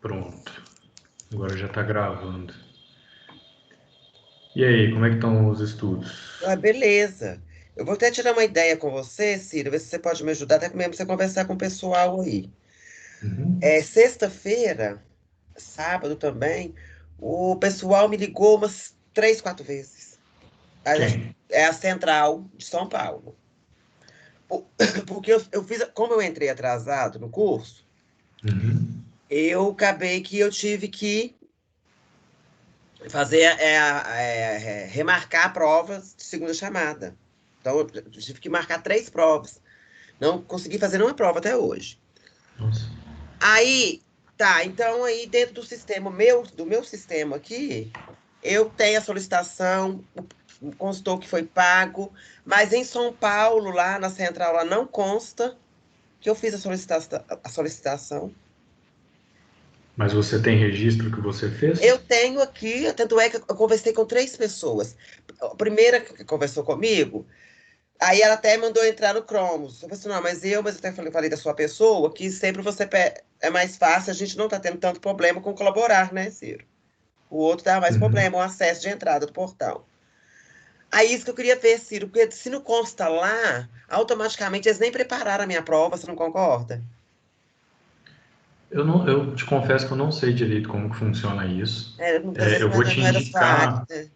Pronto. Agora já está gravando. E aí, como é que estão os estudos? Ah, beleza. Eu vou até tirar uma ideia com você, Ciro, ver se você pode me ajudar, até mesmo você conversar com o pessoal aí. Uhum. É, sexta-feira, sábado também, o pessoal me ligou umas 3, 4 vezes. Quem? É a Central de São Paulo. Porque eu fiz, como eu entrei atrasado no curso, Uhum. eu acabei que eu tive que fazer, remarcar provas de segunda chamada. Então, eu tive que marcar 3 provas. Não consegui fazer nenhuma prova até hoje. Nossa. Aí, tá, então aí dentro do sistema meu, do meu sistema aqui, eu tenho a solicitação, constou que foi pago, mas em São Paulo, lá na central, lá não consta que eu fiz a solicitação. Mas você tem registro que você Eu fez? tenho aqui, tanto é que eu conversei com 3 pessoas. A primeira que conversou comigo, aí ela até mandou entrar no Cromos. Eu falei assim, não, mas eu até falei da sua pessoa, que sempre é mais fácil, a gente não tá tendo tanto problema com colaborar, né, Ciro? O outro dá mais Uhum. problema, o acesso de entrada do portal. Aí isso que eu queria ver, Ciro, porque se não consta lá, automaticamente eles nem prepararam a minha prova, você não concorda? Eu te confesso que eu não sei direito como que funciona isso. É, às vezes Eu vou te não é da sua área, indicar. né?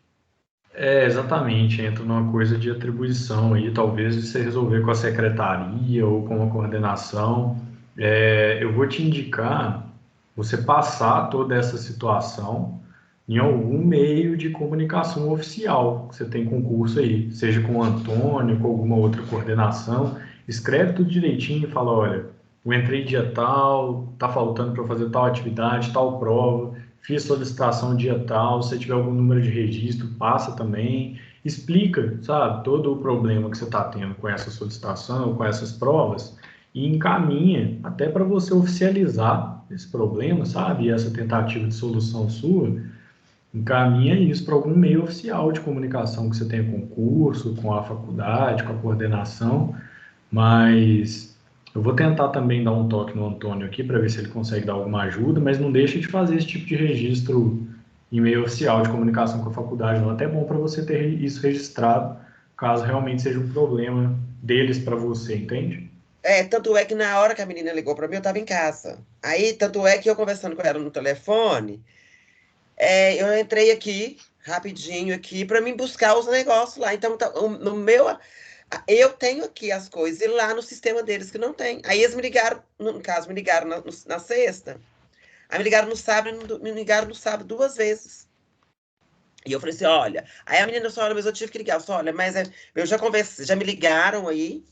Exatamente, entra numa coisa de atribuição aí, talvez de você resolver com a secretaria ou com a coordenação. Eu vou te indicar você passar toda essa situação em algum meio de comunicação oficial que você tem concurso aí, seja com o Antônio, com alguma outra coordenação. Escreve tudo direitinho e fala: olha, eu entrei dia tal, tá faltando para fazer tal atividade, tal prova, fiz solicitação dia tal, se tiver algum número de registro, passa também, explica, sabe, todo o problema que você está tendo com essa solicitação, com essas provas, e encaminha até para você oficializar esse problema, sabe, e essa tentativa de solução sua, encaminha isso para algum meio oficial de comunicação que você tenha com o curso, com a faculdade, com a coordenação, mas eu vou tentar também dar um toque no Antônio aqui para ver se ele consegue dar alguma ajuda, mas não deixa de fazer esse tipo de registro em meio oficial de comunicação com a faculdade, não. É até bom para você ter isso registrado, caso realmente seja um problema deles para você, entende? É, tanto é que na hora que a menina ligou para mim, eu estava em casa. Aí, tanto é que eu conversando com ela no telefone, eu entrei aqui, rapidinho aqui, para mim buscar os negócios lá. Então, no meu, eu tenho aqui as coisas, e lá no sistema deles que não tem. Aí eles me ligaram, no caso, me ligaram na sexta, aí me ligaram no sábado, e me ligaram no sábado 2 vezes. E eu falei assim, olha, aí a menina falou, olha, mas eu tive que ligar. Eu falei, olha, eu já conversei, já me ligaram aí,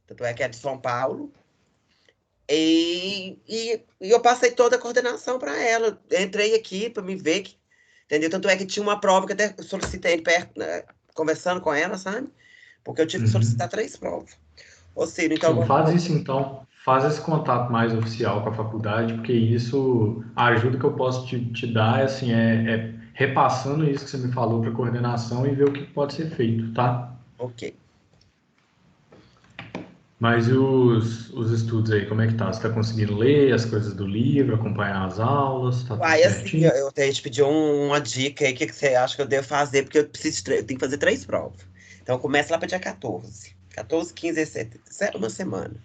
tanto é que é de São Paulo, e eu passei toda a coordenação para ela. Eu entrei aqui para me ver, entendeu? Tanto é que tinha uma prova que eu até solicitei perto, né, conversando com ela, sabe? Porque eu tive que solicitar Uhum. 3 provas. Ô, Ciro, então, Não, faz isso então, faz esse contato mais oficial com a faculdade, porque isso, a ajuda que eu posso te dar, assim, é repassando isso que você me falou para a coordenação e ver o que pode ser feito, tá? ok. Mas e os estudos aí, como é que tá? Você está conseguindo ler as coisas do livro, acompanhar as aulas, tá tudo Uai, assim, certinho? eu até te pedi uma dica aí, o que que você acha que eu devo fazer? Porque eu tenho que fazer 3 provas. Então, começa lá para dia 14. 14, 15, 17, uma semana.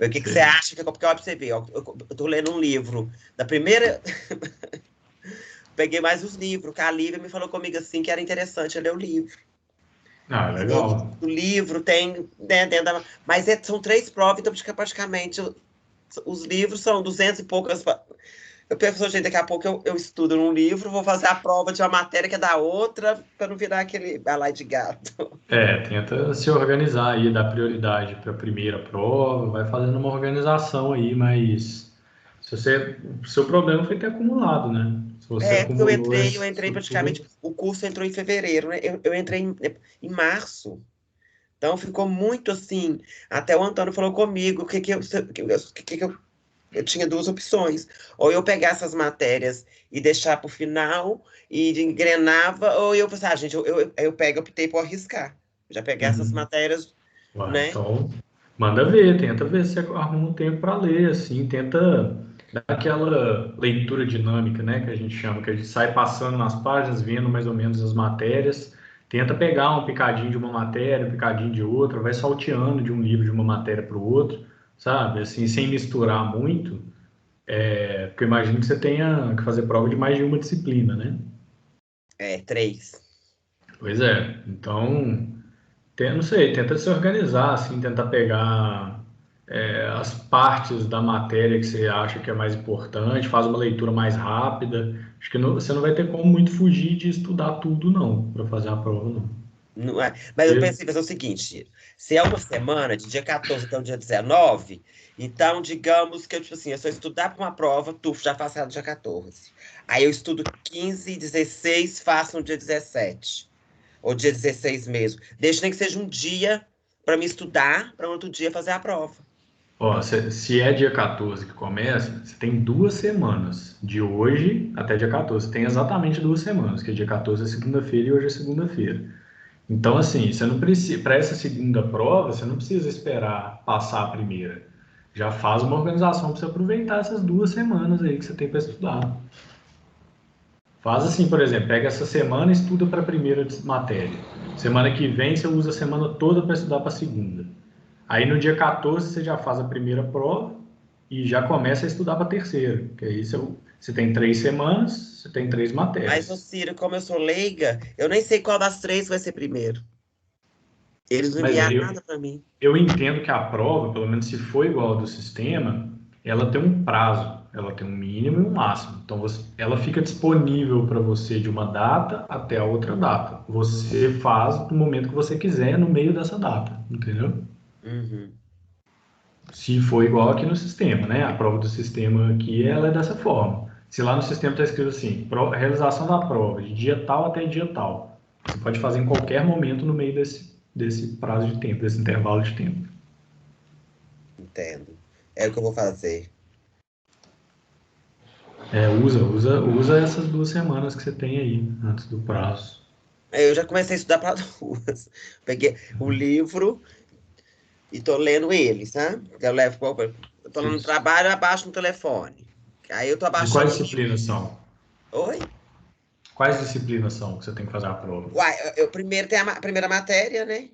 O que que você Sei. acha que porque olha pra você ver, ó, eu tô lendo um livro da primeira. Peguei mais os livros, que a Lívia me falou comigo assim que era interessante eu ler o livro. Ah, E legal. o livro tem, né, dentro mas são 3 provas, então praticamente os livros são 200 e poucas. Eu penso, gente, daqui a pouco eu estudo num livro, vou fazer a prova de uma matéria que é da outra, para não virar aquele balai de gato. Tenta se organizar aí, dar prioridade para a primeira prova, vai fazendo uma organização aí, mas se você, o seu problema foi ter acumulado, né? Se você É, porque acumulou eu entrei isso praticamente, tudo, o curso entrou em fevereiro, né? Eu entrei em março. Então ficou muito assim. Até o Antônio falou comigo eu tinha 2 opções. Ou eu pegar essas matérias e deixar para o final e engrenava, ou eu pensava, gente, eu optei por arriscar. Já pegar essas uhum. matérias, Ué, né? então manda ver, tenta ver se você arruma um tempo para ler, assim, tenta. dá aquela leitura dinâmica, né, que a gente chama, que a gente sai passando nas páginas, vendo mais ou menos as matérias, tenta pegar um picadinho de uma matéria, um picadinho de outra, vai salteando de um livro de uma matéria para o outro, sabe? Assim, sem misturar muito, porque eu imagino que você tenha que fazer prova de mais de uma disciplina, né? É, 3. Pois é. Então, não sei, tenta se organizar, assim, tentar pegar as partes da matéria que você acha que é mais importante, faz uma leitura mais rápida. Acho que você não vai ter como muito fugir de estudar tudo, não, para fazer a prova, não. Não é? Mas eu E- pensei fazer o seguinte, Ciro. Se é uma semana, de dia 14 até o dia 19, então digamos que eu, tipo assim, eu só estudar para uma prova, tu já faço ela no dia 14. Aí eu estudo 15 e 16, faço no dia 17. Ou dia 16 mesmo. Deixa nem que seja um dia para me estudar, para outro dia fazer a prova. Ó, se é dia 14 que começa, você tem 2 semanas, de hoje até dia 14. Tem exatamente 2 semanas, que dia 14 é segunda-feira e hoje é segunda-feira. Então, assim, você não precisa, para essa segunda prova, você não precisa esperar passar a primeira. Já faz uma organização para você aproveitar essas 2 semanas aí que você tem para estudar. Faz assim, por exemplo, pega essa semana e estuda para a primeira matéria. Semana que vem você usa a semana toda para estudar para a segunda. Aí no dia 14 você já faz a primeira prova e já começa a estudar para a terceira. Que aí você tem 3 semanas, você tem 3 matérias. Mas, ô Ciro, como eu sou leiga, eu nem sei qual das três vai ser primeiro. Eles não Mas enviaram eu, nada para mim. eu entendo que a prova, pelo menos se for igual ao do sistema, ela tem um prazo, ela tem um mínimo e um máximo. Então, ela fica disponível para você de uma data até a outra data. Você faz no momento que você quiser, no meio dessa data, entendeu? Uhum. Se for igual aqui no sistema, né? A prova do sistema aqui, ela é dessa forma. Se lá no sistema está escrito assim, realização da prova de dia tal até dia tal, você pode fazer em qualquer momento no meio desse prazo de tempo, desse intervalo de tempo. Entendo. É o que eu vou fazer. Usa essas 2 semanas que você tem aí, antes do prazo. Eu já comecei a estudar para duas. Peguei o livro e tô lendo ele, sabe? Eu levo, eu tô no Isso. trabalho, eu abaixo no telefone. Aí eu tô De abaixando quais aqui. disciplinas são? Oi? Quais disciplinas são que você tem que fazer a prova? Uai, eu primeiro tem a primeira matéria, né?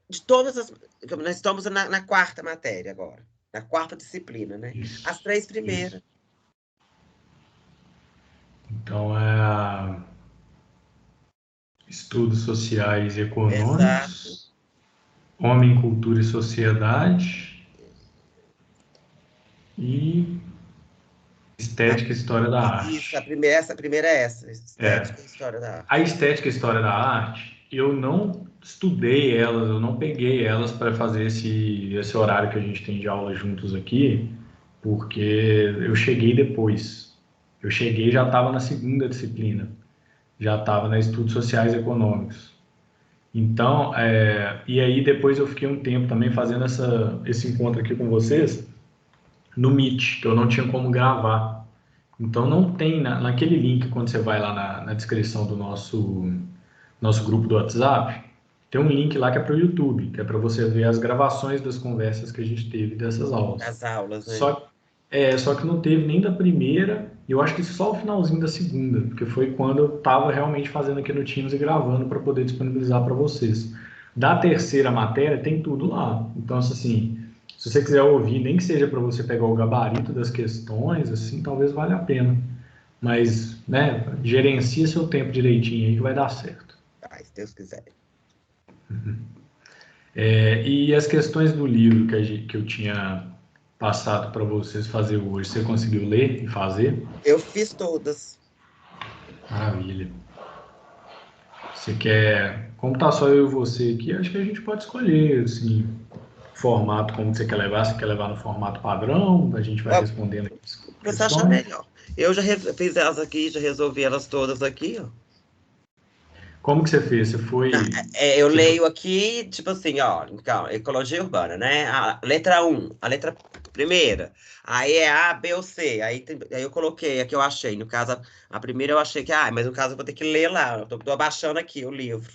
De todas as. Nós estamos na quarta matéria agora. Na quarta disciplina, né? As Isso. três Isso. primeiras. Então, estudos sociais e Exato. econômicos, homem, cultura e sociedade e A- estética e história da isso, arte. essa, a primeira é essa, É, estética e história da a arte. estética e história da arte, eu não estudei elas, eu não peguei elas para fazer esse horário que a gente tem de aula juntos aqui, porque eu cheguei depois. Eu cheguei e já estava na segunda disciplina, já estava na Estudos Sociais e Econômicos. Então, e aí depois eu fiquei um tempo também fazendo esse encontro aqui com vocês no Meet, que eu não tinha como gravar. Então não tem naquele link quando você vai lá na descrição do nosso grupo do WhatsApp, tem um link lá que é para o YouTube, que é para você ver as gravações das conversas que a gente teve dessas aulas. Das aulas, né? Só que não teve nem da primeira, e eu acho que só o finalzinho da segunda, porque foi quando eu estava realmente fazendo aqui no Teams e gravando para poder disponibilizar para vocês. Da terceira matéria tem tudo lá. Então, assim, se você quiser ouvir, nem que seja para você pegar o gabarito das questões, assim, talvez valha a pena. Mas, né, gerencia seu tempo direitinho aí que vai dar certo. Ai, se Deus quiser. E as questões do livro que eu tinha passado para vocês fazer hoje, você conseguiu ler e fazer? Eu fiz todas. Maravilha. Você quer. Como tá só eu e você aqui, acho que a gente pode escolher, assim, formato como você quer levar. Se quer levar no formato padrão, a gente vai Ó, respondendo aqui as o que você achar questões. melhor. Eu já fiz elas aqui, já resolvi elas todas aqui, ó. Como que você fez? Não, eu Você foi... leio aqui, tipo assim, ó, calma, ecologia urbana, né? A letra um, a letra primeira. Aí é A, B ou C. Aí eu coloquei, aqui eu achei. No caso, a primeira eu achei que, mas no caso eu vou ter que ler lá. Eu tô abaixando aqui o livro.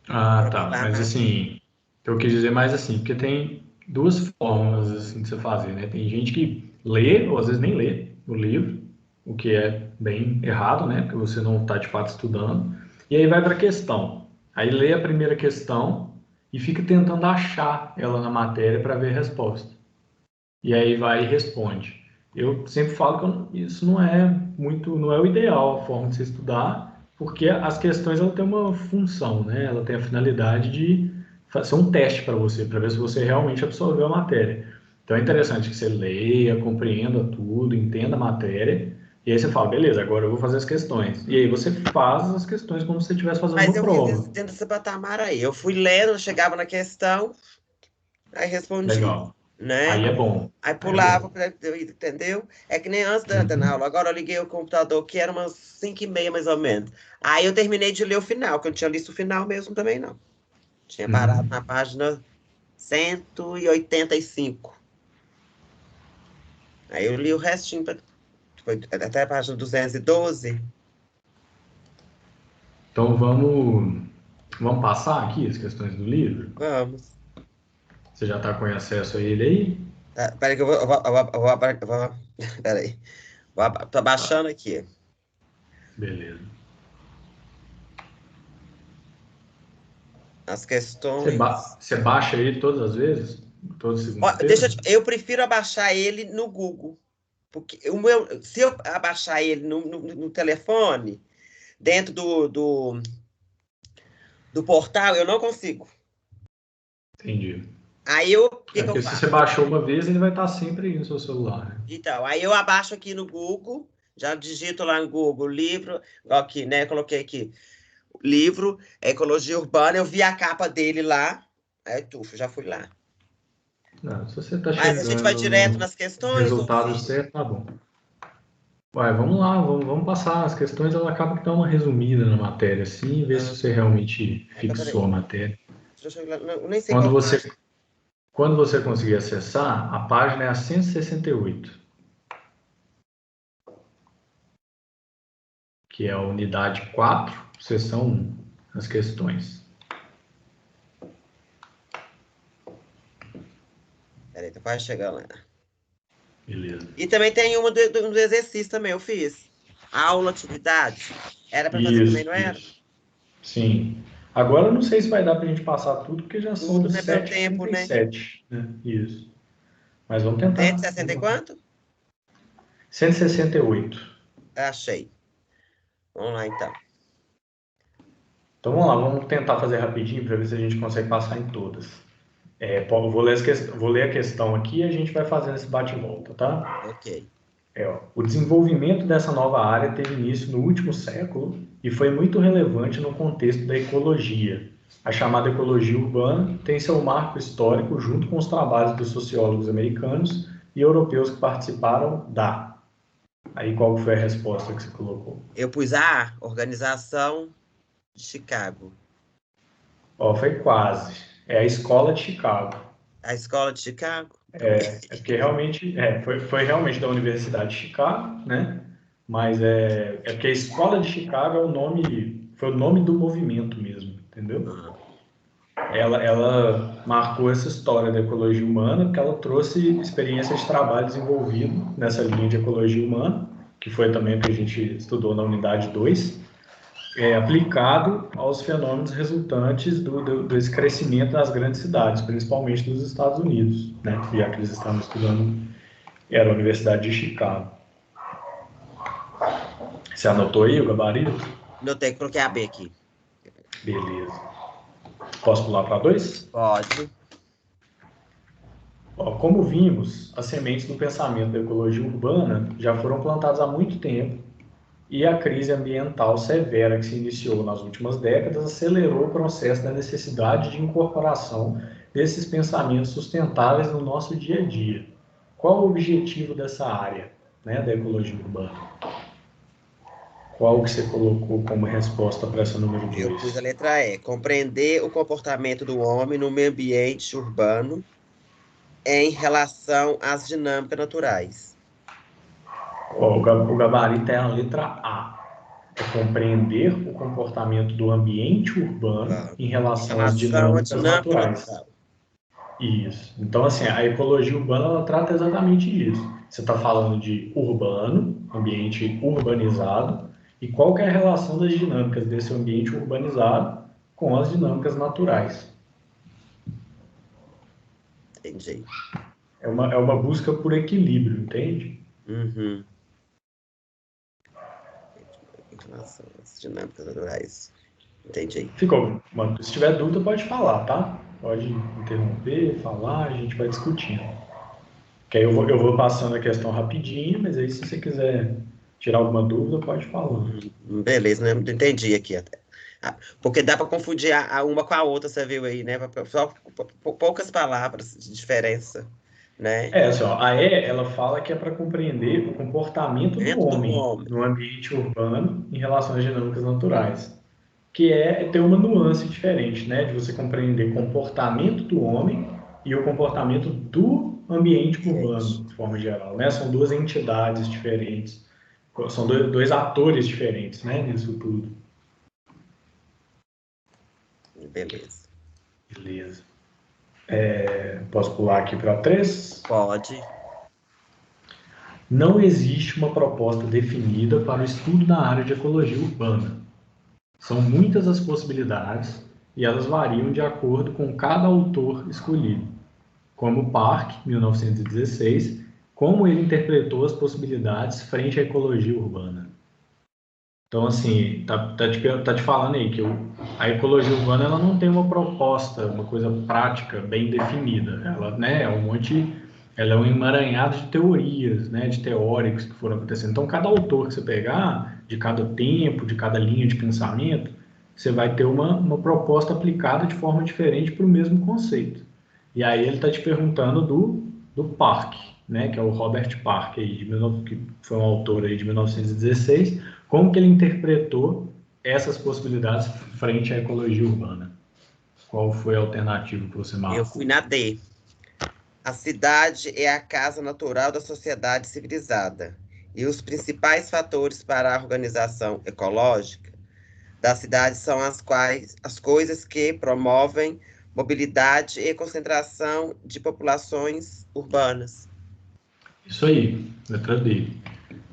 Ah, Pra ver tá. lá Mas assim, eu quis dizer mais assim, porque tem duas formas assim, de você fazer, né? Tem gente que lê, ou às vezes nem lê o livro, o que é bem errado, né? Porque você não está de fato estudando. E aí vai para a questão. Aí lê a primeira questão e fica tentando achar ela na matéria para ver a resposta. E aí vai e responde. Eu sempre falo que isso não é muito, não é o ideal a forma de se estudar, porque as questões ela tem uma função, né? Ela tem a finalidade de fazer um teste para você, para ver se você realmente absorveu a matéria. Então é interessante que você leia, compreenda tudo, entenda a matéria, e aí você fala, beleza, agora eu vou fazer as questões. E aí você faz as questões como se você estivesse fazendo Mas uma eu fiz prova. isso dentro desse patamar aí. Eu fui lendo, chegava na questão, aí respondia, Legal. Aí né? é bom. Aí Aí é pulava, bom. entendeu? É que nem antes da Uhum. aula. Agora eu liguei o computador, que era umas 5h30, mais ou menos. Aí eu terminei de ler o final, que eu não tinha lido o final mesmo também, não. Tinha parado Uhum. na página 185. Aí eu li o restinho, foi até a página 212. Então vamos passar aqui as questões do livro? Vamos. Você já está com acesso a ele aí? Tá, peraí que peraí. Tô abaixando aqui. Beleza. As Você, questões. você baixa ele todas as vezes? Toda Ó, segunda-feira? eu prefiro abaixar ele no Google. Porque se eu abaixar ele no telefone, dentro do portal, eu não consigo. Entendi. Aí o que É que eu porque se você faço? baixou uma vez, ele vai estar sempre aí no seu celular, né? Então, aí eu abaixo aqui no Google, já digito lá no Google, livro, igual aqui, né? Coloquei aqui, livro, Ecologia Urbana, eu vi a capa dele lá, aí tufo, já fui lá. Não, se você está Mas a gente vai chegando direto no nas questões, ou resultado filho? certo, tá bom. Vai, vamos lá, vamos passar. As questões, ela acaba que dá uma resumida na matéria, assim, e ver se Ah, você realmente então, fixou a peraí. matéria. Deixa eu lá, eu nem sei Quando qual você, página. quando você conseguir acessar, a página é a 168, que é a unidade 4, seção 1, as questões. Peraí, tô quase chegando lá. Beleza. E também tem uma do exercício também, eu fiz. Aula, atividade. Era para fazer também, Isso, não era? isso. Sim. Agora eu não sei se vai dar para a gente passar tudo, porque já Tudo, são né? Pelo tempo, né? 7h37, né? Isso. Mas vamos Cento e tentar. sessenta Vamos e lá. quanto? 168. Achei. Vamos lá, então. Então vamos lá, vamos tentar fazer rapidinho para ver se a gente consegue passar em todas. Paulo, vou ler a questão aqui e a gente vai fazendo esse bate-volta, tá? Ok. O desenvolvimento dessa nova área teve início no último século e foi muito relevante no contexto da ecologia. A chamada ecologia urbana tem seu marco histórico junto com os trabalhos dos sociólogos americanos e europeus que participaram da. Aí qual foi a resposta que você colocou? Eu pus a Organização de Chicago. Ó, foi quase. É a Escola de Chicago. A Escola de Chicago? Então, É porque realmente, foi realmente da Universidade de Chicago, né? Mas é porque a Escola de Chicago foi o nome do movimento mesmo, entendeu? ah, Ela marcou essa história da ecologia humana, porque ela trouxe experiência de trabalho desenvolvido nessa linha de ecologia humana, que foi também o que a gente estudou na unidade 2, aplicado aos fenômenos resultantes desse crescimento das grandes cidades, principalmente dos Estados Unidos, né? Já que eles estavam estudando, era a Universidade de Chicago. Você anotou aí o gabarito? Notei, coloquei a B aqui. Beleza. Posso pular para 2? Pode. Como vimos, as sementes do pensamento da ecologia urbana já foram plantadas há muito tempo e a crise ambiental severa que se iniciou nas últimas décadas acelerou o processo da necessidade de incorporação desses pensamentos sustentáveis no nosso dia a dia. Qual o objetivo dessa área, né, da ecologia urbana? Qual que você colocou como resposta para essa número Eu pus a 2? letra E. Compreender o comportamento do homem no meio ambiente urbano em relação às dinâmicas naturais. O gabarito é a letra A. É compreender o comportamento do ambiente urbano Ah, em em relação às relação à dinâmicas dinâmica naturais. natural. Isso. Então, assim, a ecologia urbana ela trata exatamente disso. Você está falando de urbano, ambiente urbanizado, e qual que é a relação das dinâmicas desse ambiente urbanizado com as dinâmicas naturais. Entendi. É uma busca por equilíbrio, entende? Uhum. Em relação às dinâmicas naturais. Entendi. Ficou. Se tiver dúvida, pode falar, tá? Pode interromper, falar, a gente vai discutindo. Que aí eu vou passando a questão rapidinho, mas aí se você quiser tirar alguma dúvida, pode falar. Beleza, né? Entendi aqui até. Ah, porque dá para confundir a uma com a outra, você viu aí, né? Só poucas palavras de diferença, né? É, assim, ó, a E, ela fala que é para compreender o comportamento do Dentro do homem homem. no ambiente urbano em relação às dinâmicas naturais, que é ter uma nuance diferente, né, de você compreender o comportamento do homem e o comportamento do ambiente Gente, urbano, de forma geral, né? São duas entidades diferentes, são dois atores diferentes, né, nisso tudo. beleza. Beleza. Posso pular aqui para 3? Pode. Não existe uma proposta definida para o estudo da área de ecologia urbana. São muitas as possibilidades e elas variam de acordo com cada autor escolhido, como Park, 1916, como ele interpretou as possibilidades frente à ecologia urbana. Então, assim, tá te falando aí que a ecologia urbana ela não tem uma proposta, uma coisa prática bem definida. Ela, né, ela é um emaranhado de teorias, né, de teóricos que foram acontecendo. Então, cada autor que você pegar, de cada tempo, de cada linha de pensamento, você vai ter uma proposta aplicada de forma diferente para o mesmo conceito. E aí ele está te perguntando do Park, né, que é o Robert Park, aí, que foi um autor aí de 1916, como que ele interpretou essas possibilidades frente à ecologia urbana? Qual foi a alternativa que você Eu fui marcou? na D. A cidade é a casa natural da sociedade civilizada. E os principais fatores para a organização ecológica da cidade são as coisas que promovem mobilidade e concentração de populações urbanas. Isso aí, letra D.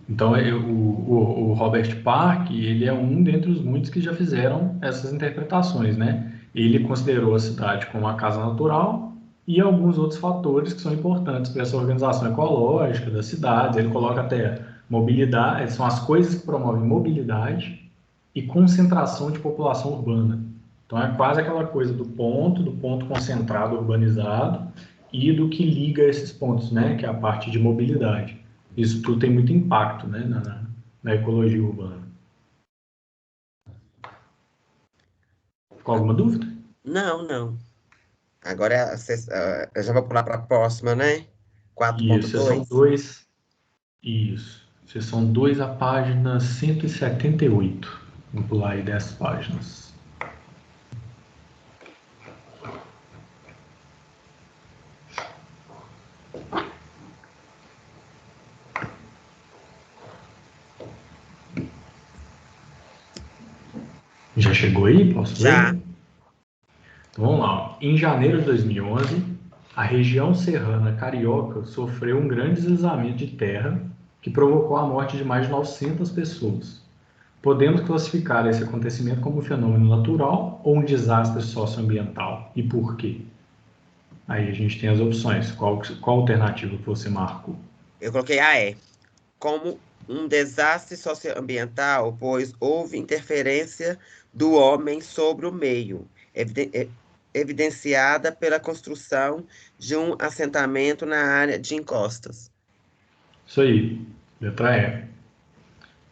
Então, o Robert Park, ele é um dentre os muitos que já fizeram essas interpretações, né? Ele considerou a cidade como uma casa natural e alguns outros fatores que são importantes para essa organização ecológica das cidades. Ele coloca até mobilidade, são as coisas que promovem mobilidade e concentração de população urbana. Então, é quase aquela coisa do ponto concentrado urbanizado e do que liga esses pontos, né? Que é a parte de mobilidade. Isso tudo tem muito impacto, né, na ecologia urbana. Ficou alguma dúvida? Não, não. Agora eu já vou pular para a próxima, né? Isso, sessão 4.2. 2. Isso. Sessão 2, a página 178. Vamos pular aí 10 páginas. Já chegou aí? Posso Já. ler? Então, vamos lá. Em janeiro de 2011, a região serrana carioca sofreu um grande deslizamento de terra que provocou a morte de mais de 900 pessoas. Podemos classificar esse acontecimento como um fenômeno natural ou um desastre socioambiental? E por quê? Aí a gente tem as opções. Qual alternativa que você marcou? Eu coloquei a E. Como um desastre socioambiental, pois houve interferência do homem sobre o meio, evidenciada pela construção de um assentamento na área de encostas. Isso aí, letra E.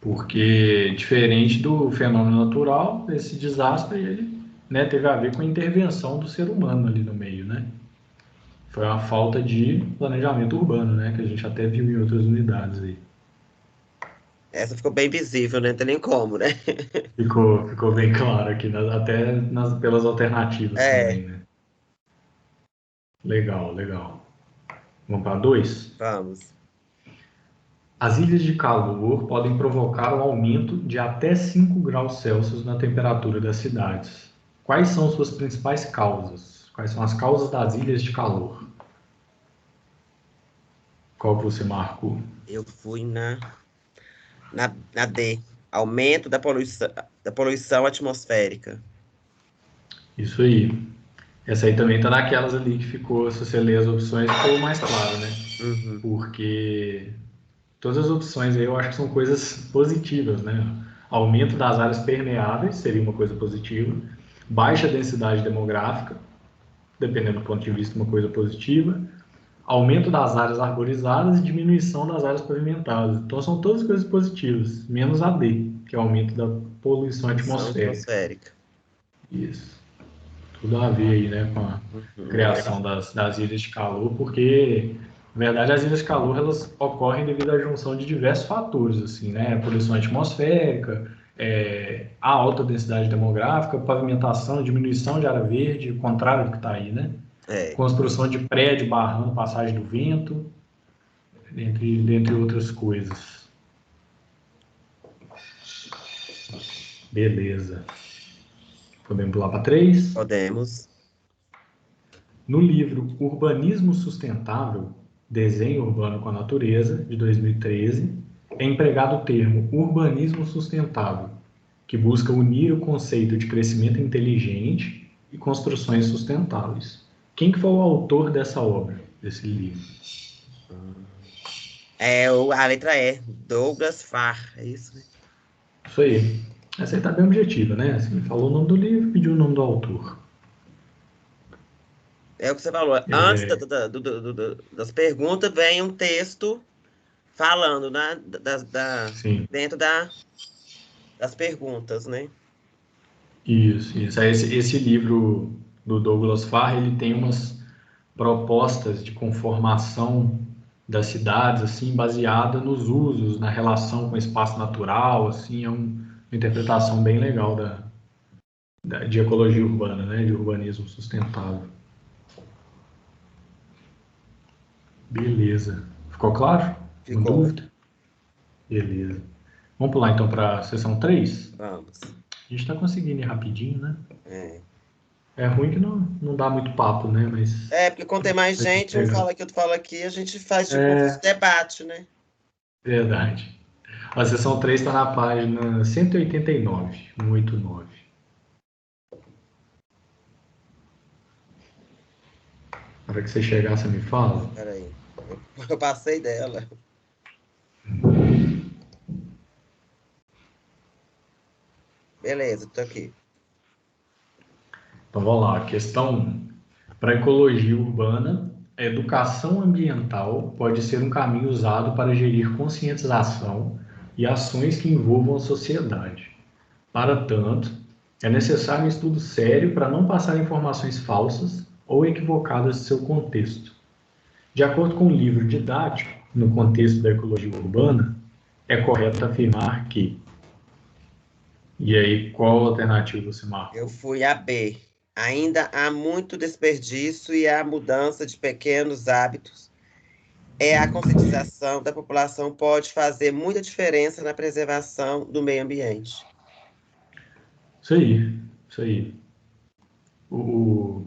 Porque, diferente do fenômeno natural, esse desastre ele, né, teve a ver com a intervenção do ser humano ali no meio, né? Foi uma falta de planejamento urbano, né? Que a gente até viu em outras unidades aí. Essa ficou bem visível, né? Não tem nem como, né? Ficou bem claro aqui, pelas alternativas também, É, né? Legal, legal. Vamos para 2. vamos. As ilhas de calor podem provocar um aumento de até 5 graus Celsius na temperatura das cidades. Quais são suas principais causas? Quais são as causas das ilhas de calor? Qual que você marcou? Eu fui na D. Aumento da poluição atmosférica. Isso aí. Essa aí também tá naquelas ali que ficou, se você ler as opções, ficou mais claro, né? Uhum. Porque todas as opções aí eu acho que são coisas positivas, né? Aumento das áreas permeáveis seria uma coisa positiva. Baixa densidade demográfica, dependendo do ponto de vista, uma coisa positiva. Aumento das áreas arborizadas e diminuição das áreas pavimentadas. Então são todas coisas positivas, menos a D, que é o aumento da poluição Poluição atmosférica. atmosférica. Isso. Tudo a ver aí, né, com a Uhum. criação das ilhas de calor, porque, na verdade, as ilhas de calor elas ocorrem devido à junção de diversos fatores, assim, né, poluição atmosférica, a alta densidade demográfica, pavimentação, diminuição de área verde, o contrário do que está aí, né, É. construção de prédio barrando passagem do vento, dentre outras coisas. Beleza. Podemos pular para 3. Podemos. No livro Urbanismo Sustentável, Desenho Urbano com a Natureza, de 2013, é empregado o termo urbanismo sustentável, que busca unir o conceito de crescimento inteligente e construções sustentáveis. Quem que foi o autor dessa obra, desse livro? A letra E. Douglas Farr. É isso, né? Isso aí. Essa aí está bem objetiva, né? Assim, falou o nome do livro, pediu o nome do autor. É o que você falou. Antes das perguntas, vem um texto falando, né? Sim, Dentro das perguntas, né? isso. Esse livro do Douglas Farr, ele tem umas propostas de conformação das cidades, assim, baseada nos usos, na relação com o espaço natural, assim, uma interpretação bem legal de ecologia urbana, né, de urbanismo sustentável. Beleza. Ficou claro? Uma Ficou. dúvida? Beleza. Vamos pular então para a sessão 3. Vamos. A gente está conseguindo ir rapidinho, né? É. É ruim que não dá muito papo, né? Mas Porque quando tem mais gente, um pegar. fala aqui, outro fala aqui, a gente faz tipo um É debate, né? verdade. A sessão 3 está na página 189, 189. Na hora que você chegar, você me fala. Peraí. Eu passei dela. Beleza, tô aqui. Então vamos lá. Questão 1. Para a ecologia urbana, a educação ambiental pode ser um caminho usado para gerir conscientização e ações que envolvam a sociedade. Para tanto, é necessário um estudo sério para não passar informações falsas ou equivocadas de seu contexto. De acordo com o livro didático, no contexto da ecologia urbana, é correto afirmar que. E aí, qual alternativa você Eu marcou? fui a B. Ainda há muito desperdício e a mudança de pequenos hábitos. A conscientização da população pode fazer muita diferença na preservação do meio ambiente. Isso aí, isso aí. O,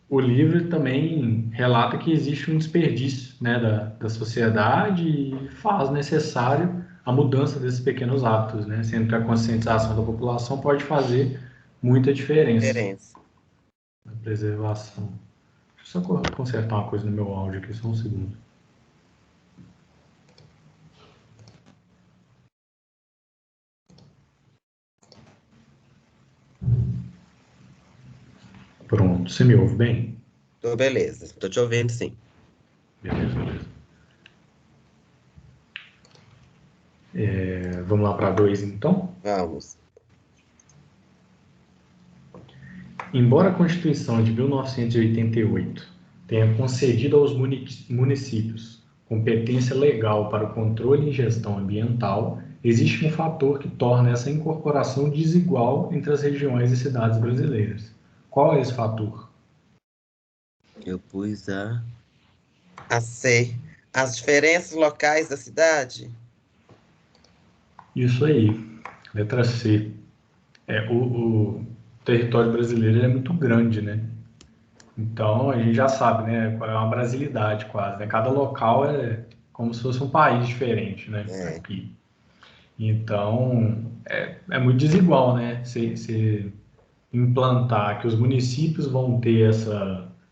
o livro também relata que existe um desperdício, né, da sociedade e faz necessário a mudança desses pequenos hábitos, né, sendo que a conscientização da população pode fazer muita diferença Diferença. na preservação. Deixa eu só consertar uma coisa no meu áudio aqui, só um segundo. Pronto, você me ouve bem? Tô beleza. Tô te ouvindo, sim. Beleza, beleza. Vamos lá para 2, então? Vamos. Embora a Constituição de 1988 tenha concedido aos municípios competência legal para o controle e gestão ambiental, existe um fator que torna essa incorporação desigual entre as regiões e cidades brasileiras. Qual é esse fator? Eu pus a C. As diferenças locais da cidade? Isso aí, letra C. O território brasileiro é muito grande, né? Então a gente já sabe, né? É uma brasilidade quase, né? Cada local como se fosse um país diferente, né? Aqui. Então, é muito desigual, né? Se implantar que os municípios vão ter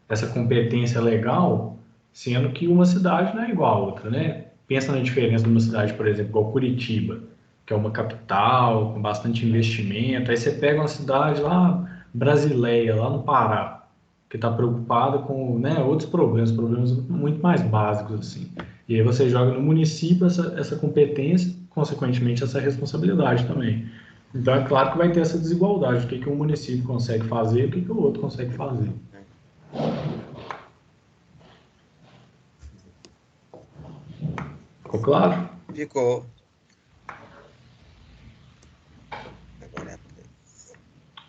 essa competência legal, sendo que uma cidade não é igual a outra, né? Pensa na diferença de uma cidade, por exemplo, igual Curitiba, que é uma capital com bastante investimento. Aí você pega uma cidade lá, Brasileia, lá no Pará, que está preocupada com, né, outros problemas muito mais básicos, assim. E aí você joga no município essa competência, consequentemente essa responsabilidade também. Então é claro que vai ter essa desigualdade, o que, que um município consegue fazer e o que, que o outro consegue fazer. Ficou claro? Ficou. Agora é a 3.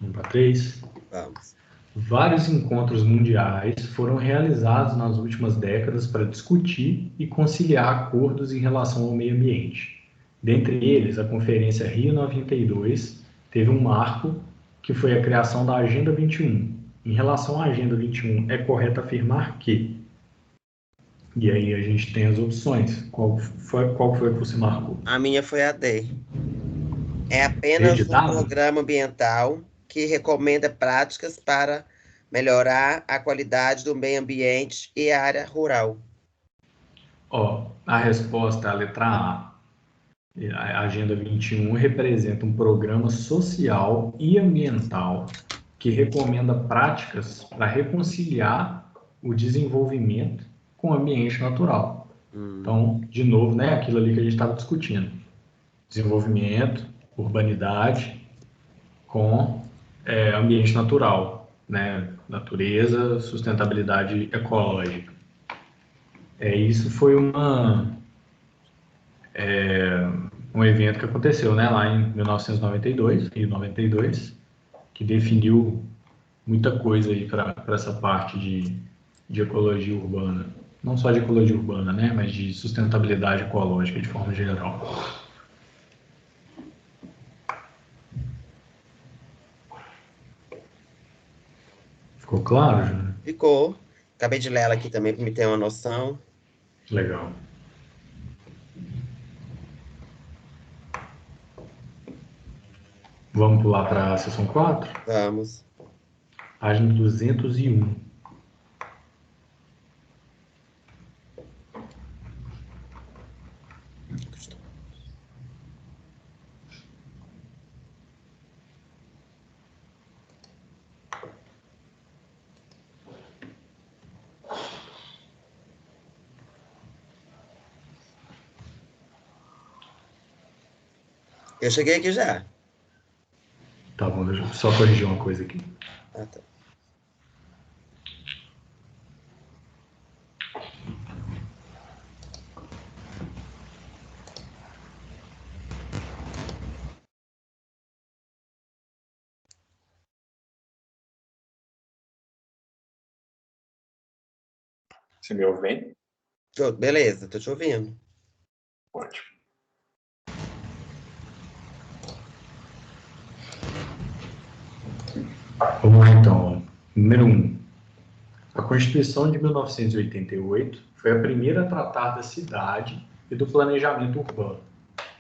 1 para 3. Vamos. Vários encontros mundiais foram realizados nas últimas décadas para discutir e conciliar acordos em relação ao meio ambiente. Dentre eles, a Conferência Rio 92 teve um marco que foi a criação da Agenda 21. Em relação à Agenda 21, é correto afirmar que... E aí a gente tem as opções. Qual foi que você marcou? A minha foi a D. É D apenas de um dado? programa ambiental que recomenda práticas para melhorar a qualidade do meio ambiente e a área rural. Ó, a resposta é a letra A. A Agenda 21 representa um programa social e ambiental que recomenda práticas para reconciliar o desenvolvimento com o ambiente natural. Então, de novo, né, aquilo ali que a gente estava discutindo. Desenvolvimento, urbanidade com ambiente natural, né, natureza, sustentabilidade ecológica. Isso foi um evento que aconteceu, né, lá em 1992, Rio 92, que definiu muita coisa aí para essa parte de ecologia urbana. Não só de ecologia urbana, né, mas de sustentabilidade ecológica de forma geral. Ficou claro, Júnior? Ficou. Acabei de ler ela aqui também para me ter uma noção. Legal. Vamos pular para a seção 4? Vamos. Página 201. Eu cheguei aqui já. Tá bom, deixa eu só corrigir uma coisa aqui. Ah, tá. Você me ouve bem? Beleza, tô te ouvindo. Ótimo. Vamos lá então. Número 1. A Constituição de 1988 foi a primeira a tratar da cidade e do planejamento urbano.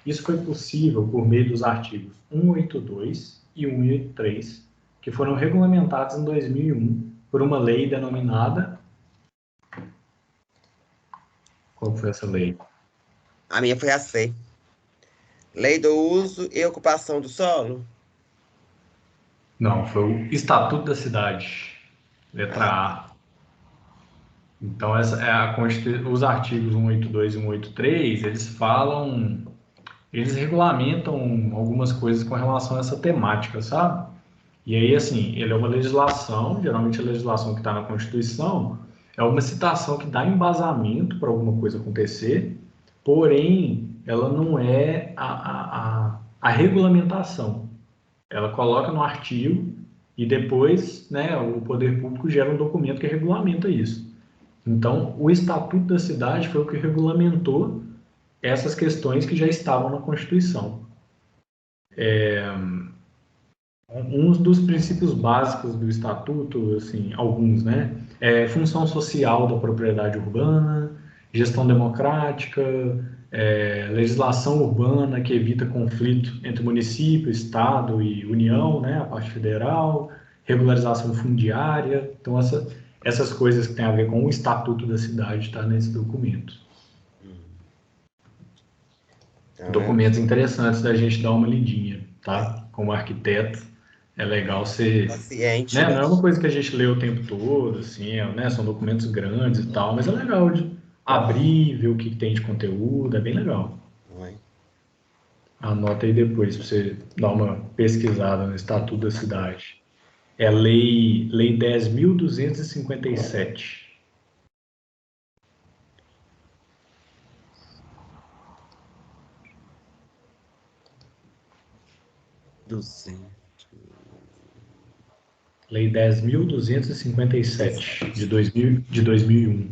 Isso foi possível por meio dos artigos 182 e 183, que foram regulamentados em 2001 por uma lei denominada... Qual foi essa lei? A minha foi a C. Lei do uso e ocupação do solo? Não, foi o Estatuto da Cidade, letra Ah, A. Então, essa é os artigos 182 e 183, eles regulamentam algumas coisas com relação a essa temática, sabe? E aí, assim, ele é uma legislação, geralmente a legislação que está na Constituição é uma citação que dá embasamento para alguma coisa acontecer, porém, ela não é a regulamentação. Ela coloca no artigo e depois, né, o poder público gera um documento que regulamenta isso. Então, o Estatuto da Cidade foi o que regulamentou essas questões que já estavam na Constituição. Um dos princípios básicos do Estatuto, assim, alguns, né, é função social da propriedade urbana, gestão democrática, legislação urbana que evita conflito entre município, estado e União, né, a parte federal, regularização fundiária. Então, essas coisas que têm a ver com o estatuto da cidade está nesse documento. Então, Documentos interessantes da gente dar uma lidinha, tá? Como arquiteto, é legal ser... paciente, Né? né? Não é uma coisa que a gente lê o tempo todo, assim, né? São documentos grandes e tal, mas é legal de abrir, ver o que tem de conteúdo, é bem legal. Anota aí depois para você dar uma pesquisada no Estatuto da Cidade. É Lei 10.257. Lei 10.257, de 2001.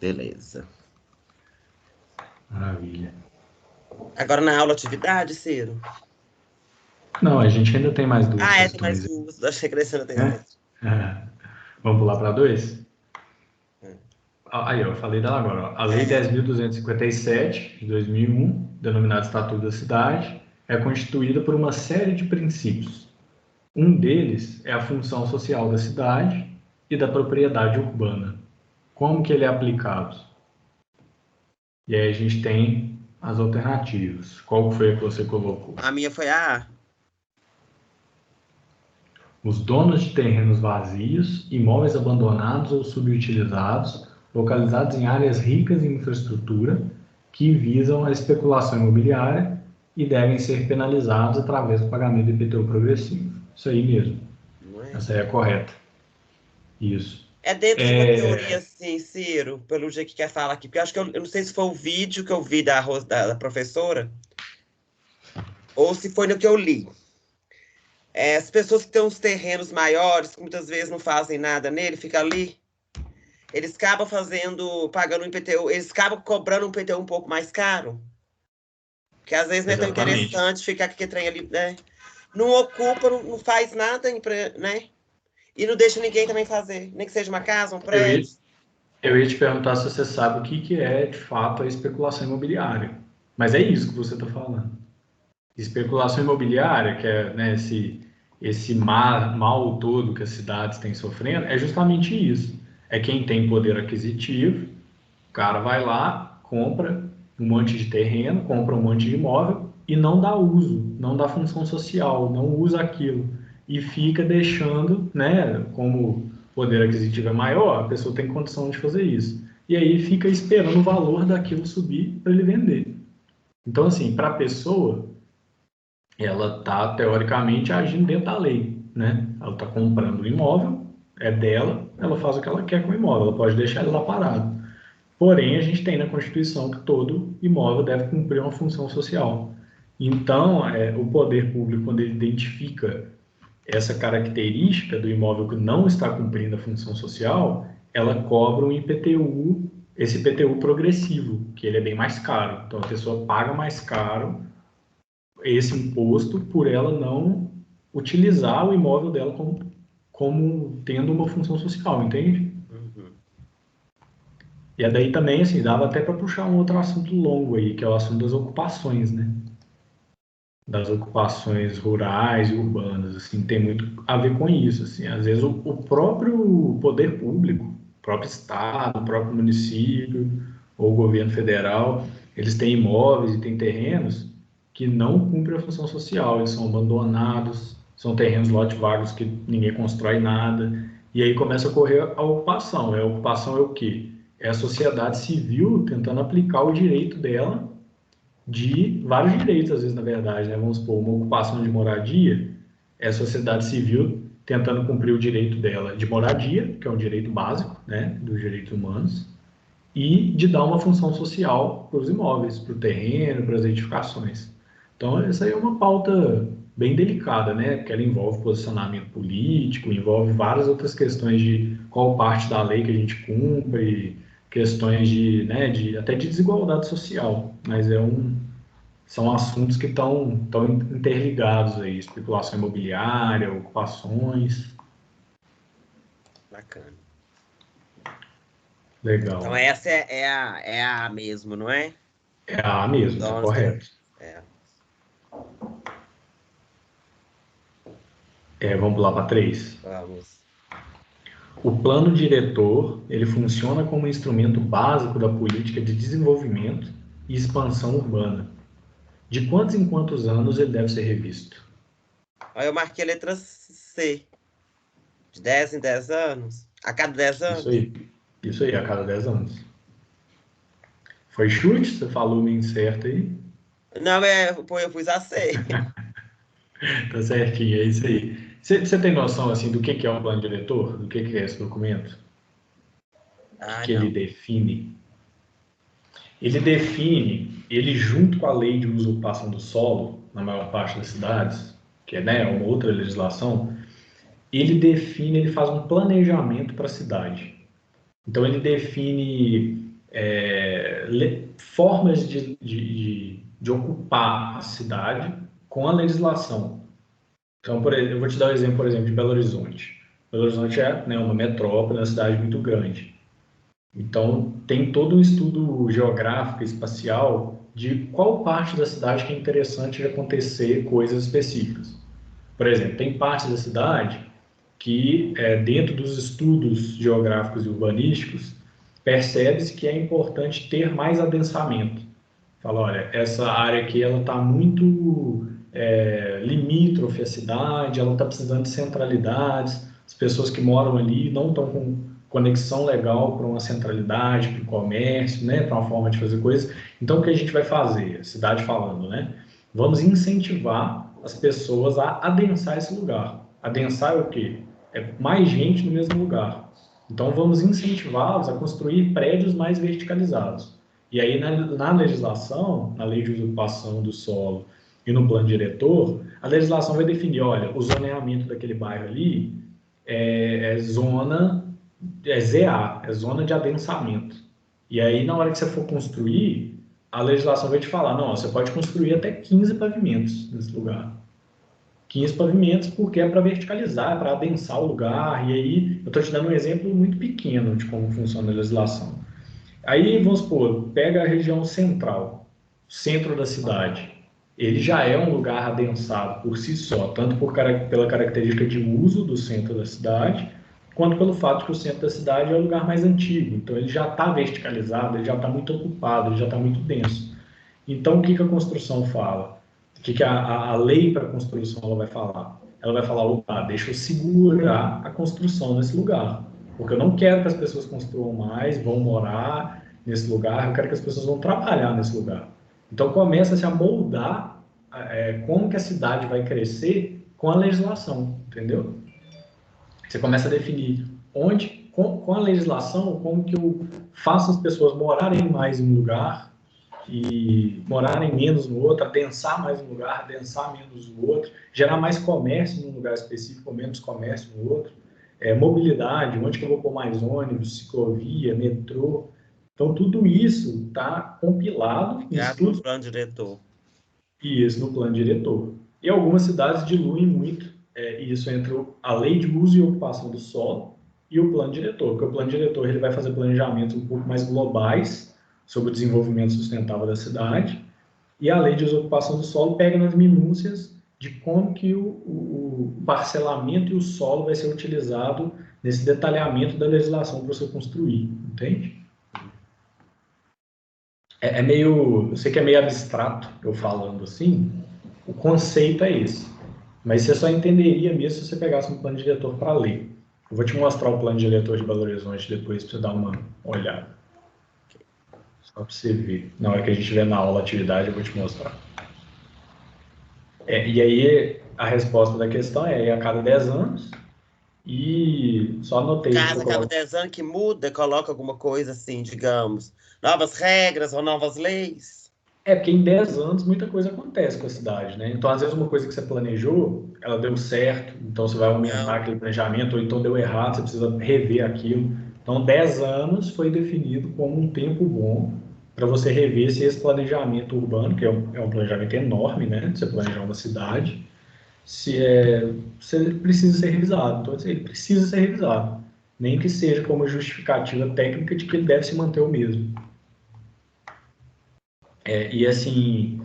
Beleza. Maravilha. Agora na aula atividade, Ciro? Não, a gente ainda tem mais duas Tem mais questões. duas. Achei que crescendo a Né? terceira. Vamos pular para dois? Aí, eu falei dela agora. Ó. A Lei 10.257, de 2001, denominada Estatuto da Cidade, é constituída por uma série de princípios. Um deles é a função social da cidade e da propriedade urbana. Como que ele é aplicado? E aí a gente tem as alternativas. Qual foi a que você colocou? A minha foi a A. Os donos de terrenos vazios, imóveis abandonados ou subutilizados, localizados em áreas ricas em infraestrutura, que visam a especulação imobiliária e devem ser penalizados através do pagamento do IPTU progressivo. Isso aí mesmo. Não é? Essa aí é correta. Isso. É dentro de uma teoria, assim, Ciro, pelo jeito que quer falar aqui. Porque eu acho que eu não sei se foi o vídeo que eu vi da professora, ou se foi no que eu li. As pessoas que têm uns terrenos maiores, que muitas vezes não fazem nada nele, fica ali, eles acabam pagando um IPTU, eles acabam cobrando um IPTU um pouco mais caro. Porque às vezes não é tão Exatamente. interessante ficar com aquele trem ali, né? Não ocupa, não faz nada, né? E não deixa ninguém também fazer, nem que seja uma casa, um Eu ia, prédio. eu ia te perguntar se você sabe o que é, de fato, a especulação imobiliária. Mas é isso que você está falando. Especulação imobiliária, que é, né, esse mal todo que as cidades têm sofrendo, é justamente isso. É quem tem poder aquisitivo, o cara vai lá, compra um monte de terreno, compra um monte de imóvel e não dá uso, não dá função social, não usa aquilo. E fica deixando, né, como o poder aquisitivo é maior, a pessoa tem condição de fazer isso. E aí fica esperando o valor daquilo subir para ele vender. Então, assim, para a pessoa, ela está, teoricamente, agindo dentro da lei, né? Ela está comprando o imóvel, é dela, ela faz o que ela quer com o imóvel, ela pode deixar ele lá parado. Porém, a gente tem na Constituição que todo imóvel deve cumprir uma função social. Então, o poder público, quando ele identifica essa característica do imóvel que não está cumprindo a função social, ela cobra um IPTU, esse IPTU progressivo, que ele é bem mais caro. Então, a pessoa paga mais caro esse imposto por ela não utilizar o imóvel dela como tendo uma função social, entende? Uhum. E é daí também, assim, dava até para puxar um outro assunto longo aí, que é o assunto das ocupações, né? Das ocupações rurais e urbanas, assim, tem muito a ver com isso, assim. Às vezes o próprio poder público, o próprio estado, o próprio município ou o governo federal, eles têm imóveis e têm terrenos que não cumprem a função social, eles são abandonados, são terrenos lote vagos que ninguém constrói nada, e aí começa a ocorrer a ocupação. A ocupação é o quê? É a sociedade civil tentando aplicar o direito dela de vários direitos, às vezes, na verdade, né? Vamos supor, uma ocupação de moradia é a sociedade civil tentando cumprir o direito dela de moradia, que é um direito básico, né, dos direitos humanos, e de dar uma função social para os imóveis, para o terreno, para as edificações. Então, essa aí é uma pauta bem delicada, né, porque ela envolve posicionamento político, envolve várias outras questões de qual parte da lei que a gente cumpre, questões de, né, até de desigualdade social, mas são assuntos que estão interligados aí, especulação imobiliária, ocupações. Bacana. Então, Legal. essa é a mesmo, não é? É a mesmo, tá Zonas correto. é, Vamos pular para 3. vamos. O plano diretor, ele funciona como instrumento básico da política de desenvolvimento e expansão urbana. De quantos em quantos anos ele deve ser revisto? Aí eu marquei a letra C, de 10 em 10 anos. A cada 10 Isso anos. aí. Isso aí, a cada 10 anos. Foi chute? Você falou meio certo aí? Não, pô, eu pus a C. Tá certinho, é isso aí. Você tem noção, assim, do que é um plano diretor? Do que é esse documento? O Ah, que ele não. define? Ele define, ele junto com a lei de uso e ocupação do solo, na maior parte das cidades, que é, né, uma outra legislação, ele define, ele faz um planejamento para a cidade. Então, ele define formas de ocupar a cidade com a legislação. Então, eu vou te dar o exemplo, por exemplo, de Belo Horizonte. Belo Horizonte é, né, uma metrópole, uma cidade muito grande. Então, tem todo um estudo geográfico, espacial, de qual parte da cidade que é interessante de acontecer coisas específicas. Por exemplo, tem partes da cidade que, dentro dos estudos geográficos e urbanísticos, percebe-se que é importante ter mais adensamento. Fala, olha, essa área aqui ela está muito limítrofe à cidade, ela está precisando de centralidades, as pessoas que moram ali não estão com conexão legal para uma centralidade, para o comércio, né, para uma forma de fazer coisas. Então, o que a gente vai fazer? A cidade falando, né? Vamos incentivar as pessoas a adensar esse lugar. Adensar é o quê? É mais gente no mesmo lugar. Então, vamos incentivá-los a construir prédios mais verticalizados. E aí, na legislação, na lei de usurpação do solo e no plano diretor, a legislação vai definir, olha, o zoneamento daquele bairro ali é zona, é ZA, é zona de adensamento. E aí, na hora que você for construir, a legislação vai te falar, não, você pode construir até 15 pavimentos nesse lugar. 15 pavimentos porque é para verticalizar, é para adensar o lugar. E aí, eu estou te dando um exemplo muito pequeno de como funciona a legislação. Aí, vamos supor, pega a região central, centro da cidade. Ele já é um lugar adensado por si só, tanto pela característica de uso do centro da cidade, quanto pelo fato que o centro da cidade é o lugar mais antigo. Então, ele já está verticalizado, ele já está muito ocupado, ele já está muito denso. Então, o que, que a construção fala? O que, que a lei para a construção ela vai falar? Ela vai falar, opa, deixa eu segurar a construção nesse lugar. Porque eu não quero que as pessoas construam mais, vão morar nesse lugar, eu quero que as pessoas vão trabalhar nesse lugar. Então, começa-se a moldar como que a cidade vai crescer com a legislação, entendeu? Você começa a definir onde, com a legislação, como que eu faço as pessoas morarem mais em um lugar e morarem menos no outro, adensar mais um lugar, adensar menos no outro, gerar mais comércio num lugar específico, menos comércio no outro, mobilidade, onde que eu vou pôr mais ônibus, ciclovia, metrô. Então, tudo isso está compilado em Gato no estudos plano diretor. e isso no plano diretor. E algumas cidades diluem muito isso entre a lei de uso e ocupação do solo e o plano diretor, porque o plano diretor ele vai fazer planejamentos um pouco mais globais sobre o desenvolvimento sustentável da cidade, e a lei de uso e ocupação do solo pega nas minúcias de como que o parcelamento e o solo vai ser utilizado nesse detalhamento da legislação para você construir, entende? Eu sei que é meio abstrato eu falando assim, o conceito é esse, mas você só entenderia mesmo se você pegasse um plano diretor para ler. Eu vou te mostrar o plano diretor de Belo Horizonte depois para você dar uma olhada, só para você ver. Na hora que a gente estiver na aula atividade, eu vou te mostrar. E aí a resposta da questão é a cada 10 anos, e só anotei para Casa você a cada colocar. 10 anos que muda, coloca alguma coisa assim, digamos, novas regras ou novas leis. Porque em 10 anos muita coisa acontece com a cidade, né? Então, às vezes, uma coisa que você planejou, ela deu certo, então você vai aumentar Não. aquele planejamento, ou então deu errado, você precisa rever aquilo. Então, 10 anos foi definido como um tempo bom para você rever se esse planejamento urbano, que é um planejamento enorme, né? Você planejar uma cidade, se ele precisa ser revisado. Então, assim, ele precisa ser revisado. nem que seja como justificativa técnica de que ele deve se manter o mesmo. E assim,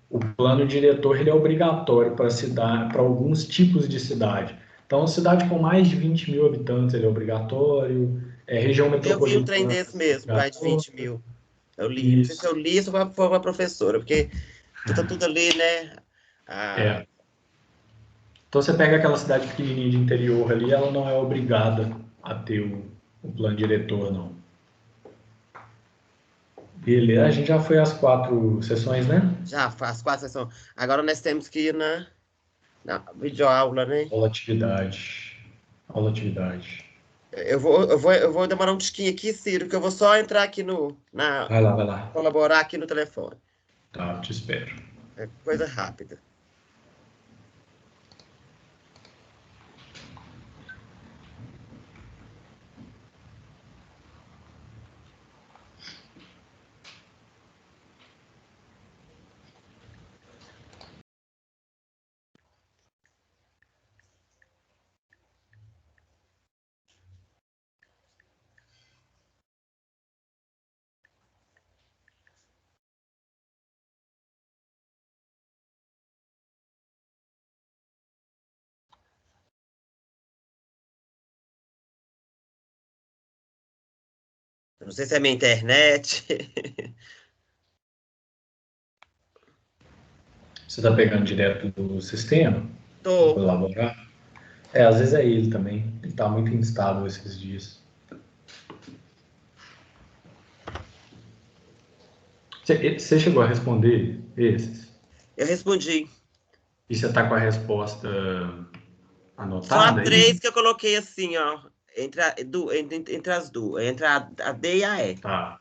o plano diretor ele é obrigatório para alguns tipos de cidade. Então, cidade com mais de 20 mil habitantes ele é obrigatório, região Eu vi um trem metropolitana desse é mesmo, mais de obrigatório. 20 mil. Eu li. Não sei se eu Isso. li ou se foi uma professora, porque tá tudo ali, né? Ah, É. Então, você pega aquela cidade pequenininha de interior ali, ela não é obrigada a ter o plano diretor, não. Beleza, a gente já foi às 4 sessões, né? já faz 4 sessões. Agora nós temos que ir na videoaula, né? Aula atividade. Aula atividade. Eu vou demorar um tiquinho aqui, Ciro, que eu vou só entrar aqui Vai lá, vai lá. colaborar aqui no telefone. Tá, te espero. É coisa rápida. Eu não sei se é minha internet. Você tá pegando direto do sistema para Tô. colaborar? Às vezes é ele também. Ele tá muito instável esses dias. Você chegou a responder esses? Eu respondi. E você tá com a resposta Só a anotada aí? três que eu coloquei assim, ó. Entre as duas. Entre a D e a E. Tá.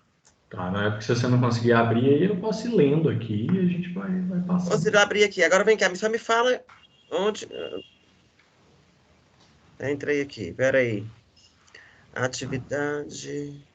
Tá, não é porque se você não conseguir abrir aí, eu posso ir lendo aqui e a gente vai Ô, passando. Ciro, eu abri aqui. Agora vem cá, só me fala onde. Entrei aqui, peraí. Atividade.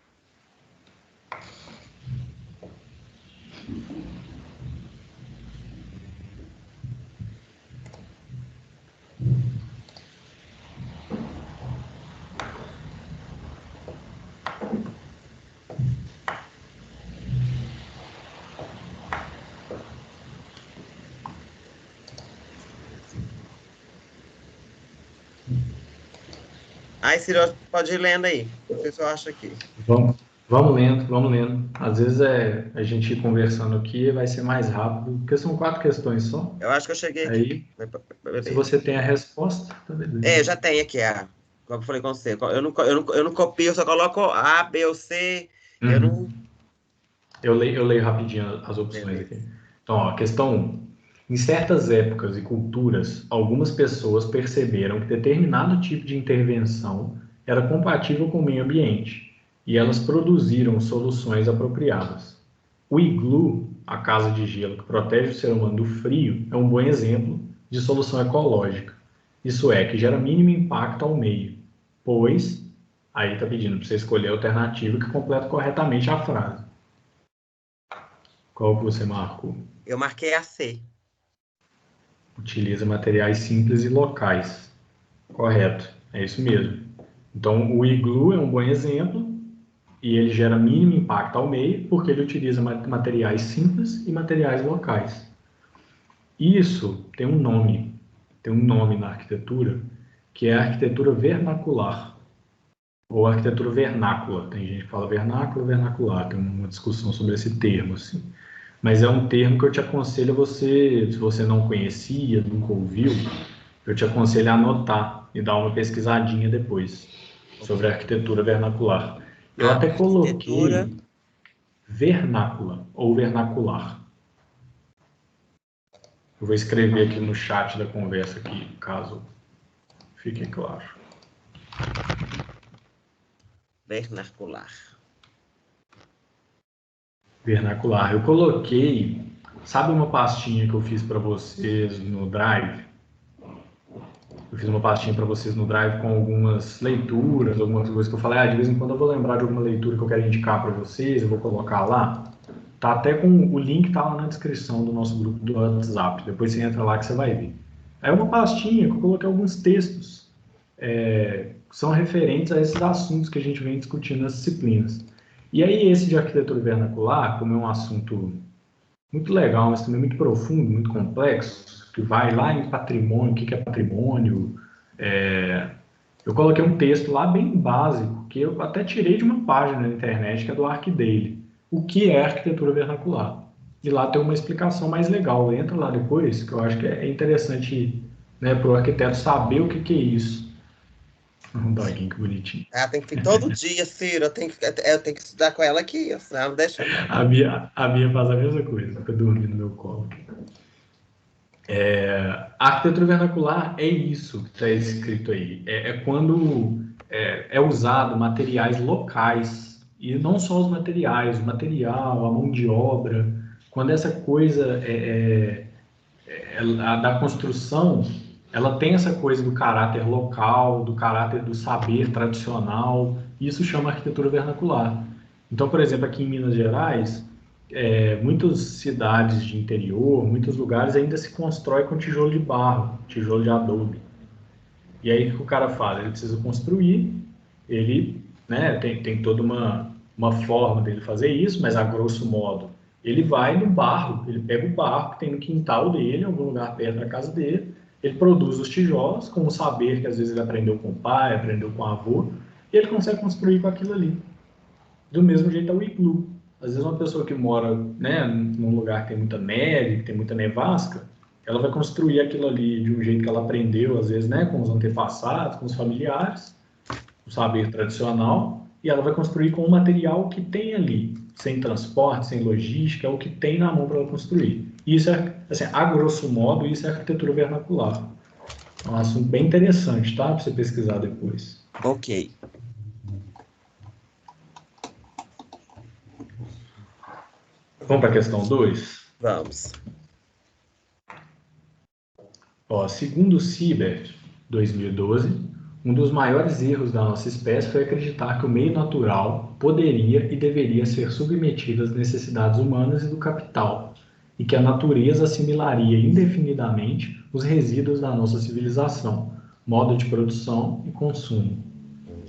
Aí, Ciro, pode ir lendo aí. Não sei se eu acho aqui. Vamos lendo, vamos lendo. Às vezes a gente ir conversando aqui vai ser mais rápido, porque são 4 questões só. Eu acho que eu cheguei aqui. Aí, se Beleza. você tem a resposta, tá beleza. Eu já tenho aqui como eu falei com você. Eu não copio, eu só coloco A, B ou C. Eu não. Uhum. Eu leio rapidinho as opções aqui. Beleza. Então, ó, questão 1. Em certas épocas e culturas, algumas pessoas perceberam que determinado tipo de intervenção era compatível com o meio ambiente e elas produziram soluções apropriadas. O iglu, a casa de gelo que protege o ser humano do frio, é um bom exemplo de solução ecológica. Isso é, que gera mínimo impacto ao meio, pois, aí está pedindo para você escolher a alternativa que completa corretamente a frase. Qual que você marcou? Eu marquei a C. Utiliza materiais simples e locais. Correto, é isso mesmo. Então, o iglu é um bom exemplo e ele gera mínimo impacto ao meio porque ele utiliza materiais simples e materiais locais. Isso tem um nome na arquitetura, que é a arquitetura vernacular, ou arquitetura vernácula. Tem gente que fala vernáculo, vernacular, tem uma discussão sobre esse termo, assim. Mas é um termo que eu te aconselho a você, se você não conhecia, nunca ouviu, eu te aconselho a anotar e dar uma pesquisadinha depois sobre a Ok. arquitetura vernacular. Eu até Arquitetura. coloquei vernácula ou vernacular. Eu vou escrever aqui no chat da conversa aqui, caso fique claro. Vernacular. Vernacular. Eu coloquei, sabe uma pastinha que eu fiz para vocês no Drive? Eu fiz uma pastinha para vocês no Drive com algumas leituras, algumas coisas que eu falei, de vez em quando eu vou lembrar de alguma leitura que eu quero indicar para vocês, eu vou colocar lá. Tá até com o link tá lá na descrição do nosso grupo do WhatsApp. Depois você entra lá que você vai ver. É uma pastinha que eu coloquei alguns textos são referentes a esses assuntos que a gente vem discutindo nas disciplinas. E aí esse de arquitetura vernacular, como é um assunto muito legal, mas também muito profundo, muito complexo, que vai lá em patrimônio, o que é patrimônio. Eu coloquei um texto lá bem básico, que eu até tirei de uma página na internet, que é do ArcDaily. O que é arquitetura vernacular? E lá tem uma explicação mais legal. Entra lá depois, que eu acho que é interessante, né, para o arquiteto saber o que é isso. Um doguinho, que bonitinho. Tem que todo dia, Ciro, eu tenho que estudar com ela aqui, senão não deixa não. A Bia faz a mesma coisa, fica dormindo no meu colo. A arquitetura vernacular é isso que está escrito aí. É quando é usado materiais locais, e não só os materiais, o material, a mão de obra. Quando essa coisa a da construção, ela tem essa coisa do caráter local, do caráter do saber tradicional, e isso chama arquitetura vernacular. Então, por exemplo, aqui em Minas Gerais, muitas cidades de interior, muitos lugares ainda se constrói com tijolo de barro, tijolo de adobe. E aí o que o cara faz? Ele precisa construir, ele, né, tem toda uma forma dele fazer isso, mas a grosso modo, ele vai no barro, ele pega o barro que tem no quintal dele, em algum lugar perto da casa dele, ele produz os tijolos com o saber que às vezes ele aprendeu com o pai, aprendeu com o avô, e ele consegue construir com aquilo ali. Do mesmo jeito é o iglu. Às vezes uma pessoa que mora, né, num lugar que tem muita neve, que tem muita nevasca, ela vai construir aquilo ali de um jeito que ela aprendeu, às vezes, né, com os antepassados, com os familiares, o saber tradicional, e ela vai construir com o material que tem ali, sem transporte, sem logística, é o que tem na mão para ela construir. Isso é, assim, a grosso modo, isso é arquitetura vernacular. É um assunto bem interessante, tá? Para você pesquisar depois. Ok. Vamos para a questão 2? Vamos. Segundo o Siebert, 2012, um dos maiores erros da nossa espécie foi acreditar que o meio natural poderia e deveria ser submetido às necessidades humanas e do capital, e que a natureza assimilaria indefinidamente os resíduos da nossa civilização, modo de produção e consumo.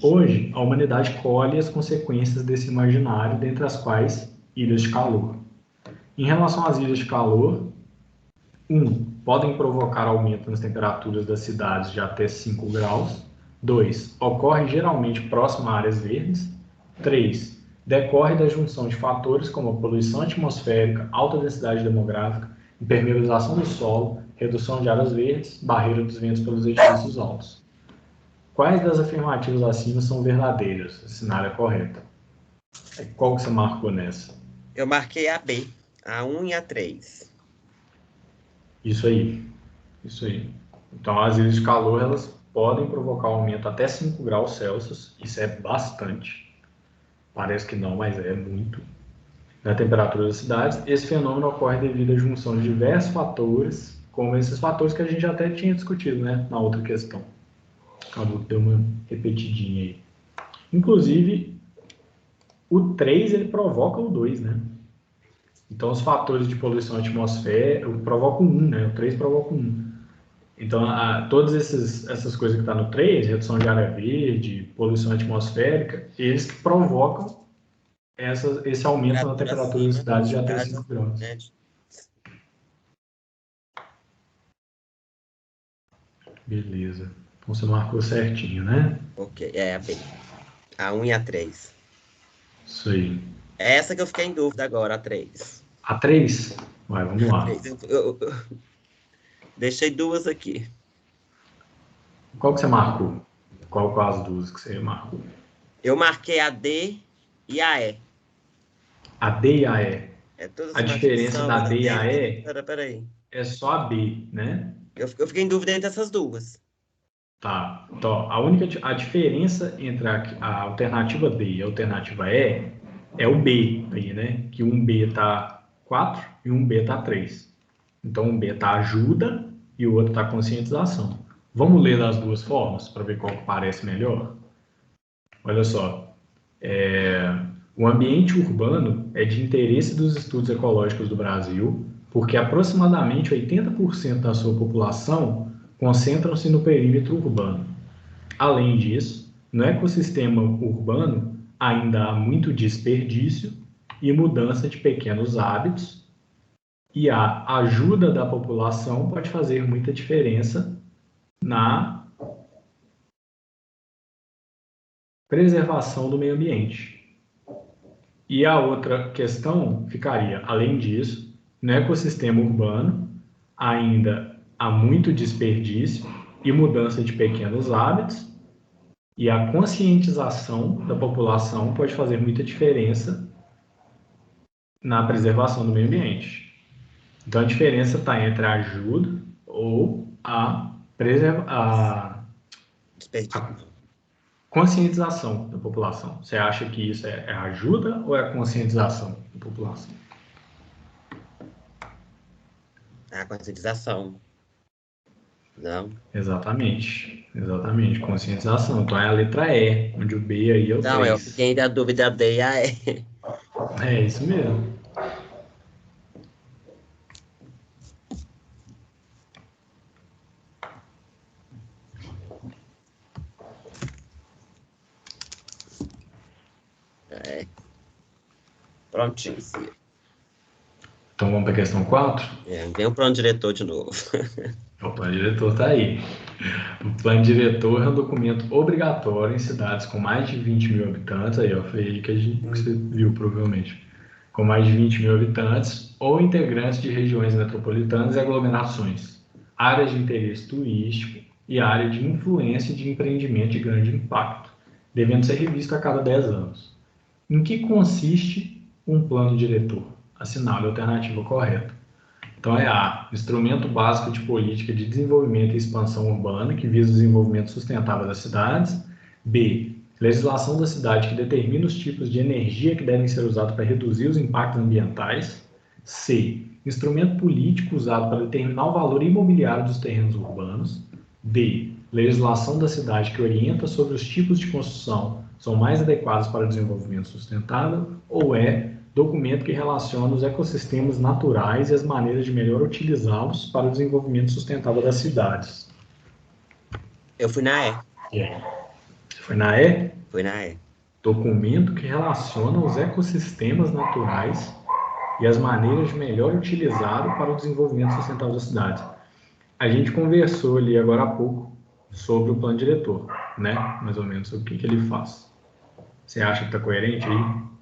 Hoje, a humanidade colhe as consequências desse imaginário, dentre as quais ilhas de calor. Em relação às ilhas de calor, 1. Podem provocar aumento nas temperaturas das cidades de até 5 graus. 2. Ocorre geralmente próximo a áreas verdes. 3. Decorre da junção de fatores como a poluição atmosférica, alta densidade demográfica, impermeabilização do solo, redução de áreas verdes, barreira dos ventos pelos edifícios altos. Quais das afirmativas acima são verdadeiras? Assinale a correta. Qual que você marcou nessa? Eu marquei a B, a 1 e a 3. Isso aí. Então, as ilhas de calor, elas podem provocar um aumento até 5 graus Celsius. Isso é bastante. Parece que não, mas é muito. Na temperatura das cidades, esse fenômeno ocorre devido à junção de diversos fatores, como esses fatores que a gente até tinha discutido, né, na outra questão. Acabou que deu uma repetidinha aí. Inclusive, o 3, ele provoca o 2, né? Então, os fatores de poluição atmosférica provocam 1, né? O 3 provoca 1. Então, todas essas coisas que estão no 3, redução de área verde, poluição atmosférica, eles que provocam esse aumento na temperatura das cidades de até 5 graus. Beleza. Então, você marcou certinho, né? Ok, é a B. A 1 e a 3. Isso aí. É essa que eu fiquei em dúvida agora, a 3. A 3? Vai, vamos lá. Eu deixei duas aqui. Qual que você marcou? Qual as duas que você marcou? Eu marquei a D e a E. A D e a E. Todas a diferença da D e a E Peraí. é só a B, né? Eu fiquei em dúvida entre essas duas. Tá. Então, a diferença entre a alternativa D e a alternativa E é o B aí, né? Que um B tá 4 e um B tá 3. Então, um B tá ajuda e o outro tá conscientização. Vamos ler das duas formas para ver qual que parece melhor? Olha só. O ambiente urbano é de interesse dos estudos ecológicos do Brasil, porque aproximadamente 80% da sua população concentram-se no perímetro urbano. Além disso, no ecossistema urbano ainda há muito desperdício e mudança de pequenos hábitos, e a ajuda da população pode fazer muita diferença na preservação do meio ambiente. E a outra questão ficaria, além disso, no ecossistema urbano ainda há muito desperdício e mudança de pequenos hábitos, e a conscientização da população pode fazer muita diferença na preservação do meio ambiente. Então a diferença está entre a ajuda ou a conscientização da população. Você acha que isso é ajuda ou é a conscientização da população? A conscientização. Não? Exatamente. Conscientização. Então é a letra E, onde o B aí é o 3. Não, eu fiquei da dúvida D e a E. É isso mesmo. Prontinho, sim. Então vamos para a questão 4? Vem o plano diretor de novo. O plano diretor está aí. O plano diretor é um documento obrigatório em cidades com mais de 20 mil habitantes, aí ó, foi aí que você viu provavelmente, com mais de 20 mil habitantes ou integrantes de regiões metropolitanas e aglomerações, áreas de interesse turístico e área de influência de empreendimento de grande impacto, devendo ser revisto a cada 10 anos. Em que consiste um plano diretor? Assinale a alternativa correta. Então é A, instrumento básico de política de desenvolvimento e expansão urbana que visa o desenvolvimento sustentável das cidades. B, legislação da cidade que determina os tipos de energia que devem ser usados para reduzir os impactos ambientais. C, instrumento político usado para determinar o valor imobiliário dos terrenos urbanos. D, legislação da cidade que orienta sobre os tipos de construção que são mais adequados para o desenvolvimento sustentável. Ou E, documento que relaciona os ecossistemas naturais e as maneiras de melhor utilizá-los para o desenvolvimento sustentável das cidades. Eu fui na E. E aí? Você foi na E? Fui na E. Documento que relaciona os ecossistemas naturais e as maneiras de melhor utilizá-lo para o desenvolvimento sustentável das cidades. A gente conversou ali agora há pouco sobre o plano diretor, né? Mais ou menos sobre o que ele faz. Você acha que está coerente aí?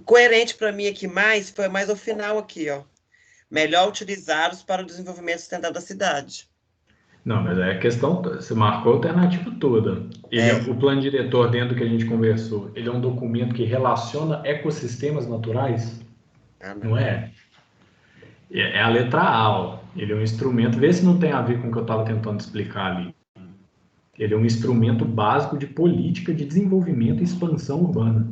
Coerente para mim aqui foi mais o final aqui, ó. Melhor utilizados para o desenvolvimento sustentável da cidade. Não, mas é a questão, você marcou a alternativa toda. O plano diretor, dentro do que a gente conversou, ele é um documento que relaciona ecossistemas naturais? Não é? É a letra A, ó. Ele é um instrumento, vê se não tem a ver com o que eu estava tentando explicar ali. Ele é um instrumento básico de política de desenvolvimento e expansão urbana,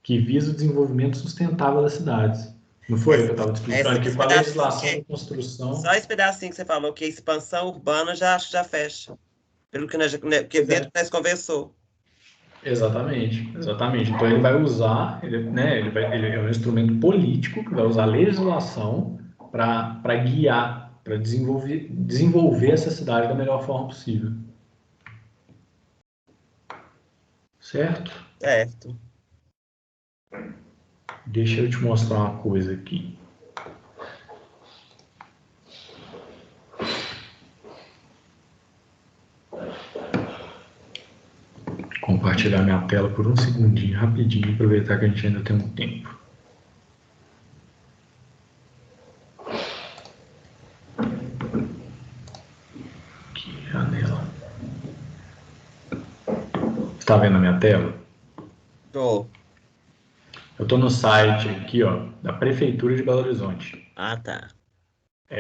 que visa o desenvolvimento sustentável das cidades. Não foi o que eu estava te explicando? Que com a legislação de construção... Só esse pedacinho que você falou, que a expansão urbana, acho que já fecha. Pelo que dentro que nós conversou. Exatamente. Então ele vai usar, ele é um instrumento político que vai usar a legislação para guiar, para desenvolver essa cidade da melhor forma possível. Certo? Certo. Deixa eu te mostrar uma coisa aqui. Compartilhar minha tela por um segundinho, rapidinho, aproveitar que a gente ainda tem um tempo. Aqui, janela. Você está vendo a minha tela? Tô. Eu estou no site aqui, ó, da Prefeitura de Belo Horizonte. Ah, tá.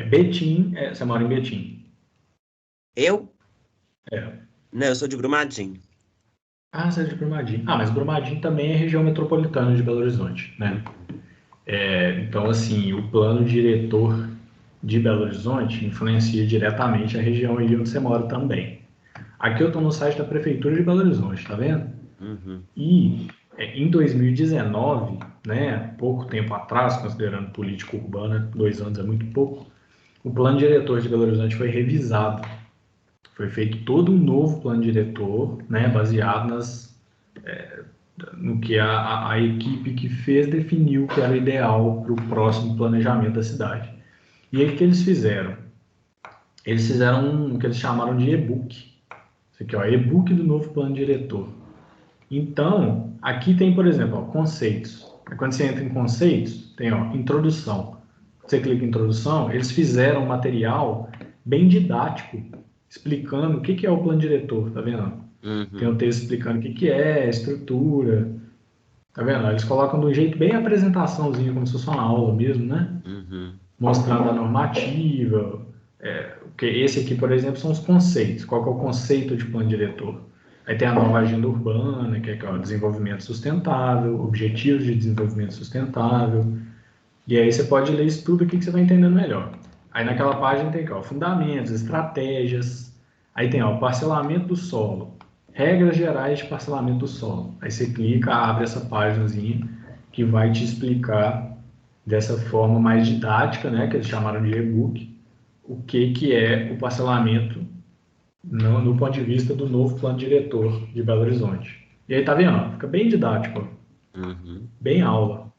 Betim, você mora em Betim? Eu? É. Não, eu sou de Brumadinho. Ah, você é de Brumadinho. Ah, mas Brumadinho também é região metropolitana de Belo Horizonte, né? Então, assim, o plano diretor de Belo Horizonte influencia diretamente a região aí onde você mora também. Aqui eu estou no site da Prefeitura de Belo Horizonte, tá vendo? Uhum. E em 2019, né, pouco tempo atrás, considerando política urbana, 2 anos é muito pouco, o plano diretor de Belo Horizonte foi revisado. Foi feito todo um novo plano diretor, né, baseado no que a equipe que fez definiu que era ideal para o próximo planejamento da cidade. E aí o que eles fizeram? Eles fizeram o que eles chamaram de e-book. Isso aqui, ó, e-book do novo plano diretor. Então, aqui tem, por exemplo, ó, conceitos. Quando você entra em conceitos, tem ó, introdução. Você clica em introdução, eles fizeram um material bem didático, explicando o que é o plano diretor, tá vendo? Tem um texto explicando o que é, a estrutura, tá vendo? Eles colocam de um jeito bem apresentaçãozinha, como se fosse uma aula mesmo, né? Mostrando a normativa. Esse aqui, por exemplo, são os conceitos. Qual que é o conceito de plano diretor? Aí tem a nova agenda urbana, que é o desenvolvimento sustentável, objetivos de desenvolvimento sustentável. E aí você pode ler isso tudo aqui que você vai entendendo melhor. Aí naquela página tem aqui, ó, fundamentos, estratégias. Aí tem ó, parcelamento do solo, regras gerais de parcelamento do solo. Aí você clica, abre essa páginazinha que vai te explicar dessa forma mais didática, né, que eles chamaram de e-book, o que é o parcelamento no ponto de vista do novo plano diretor de Belo Horizonte. E aí tá vendo? Fica bem didático, bem aula.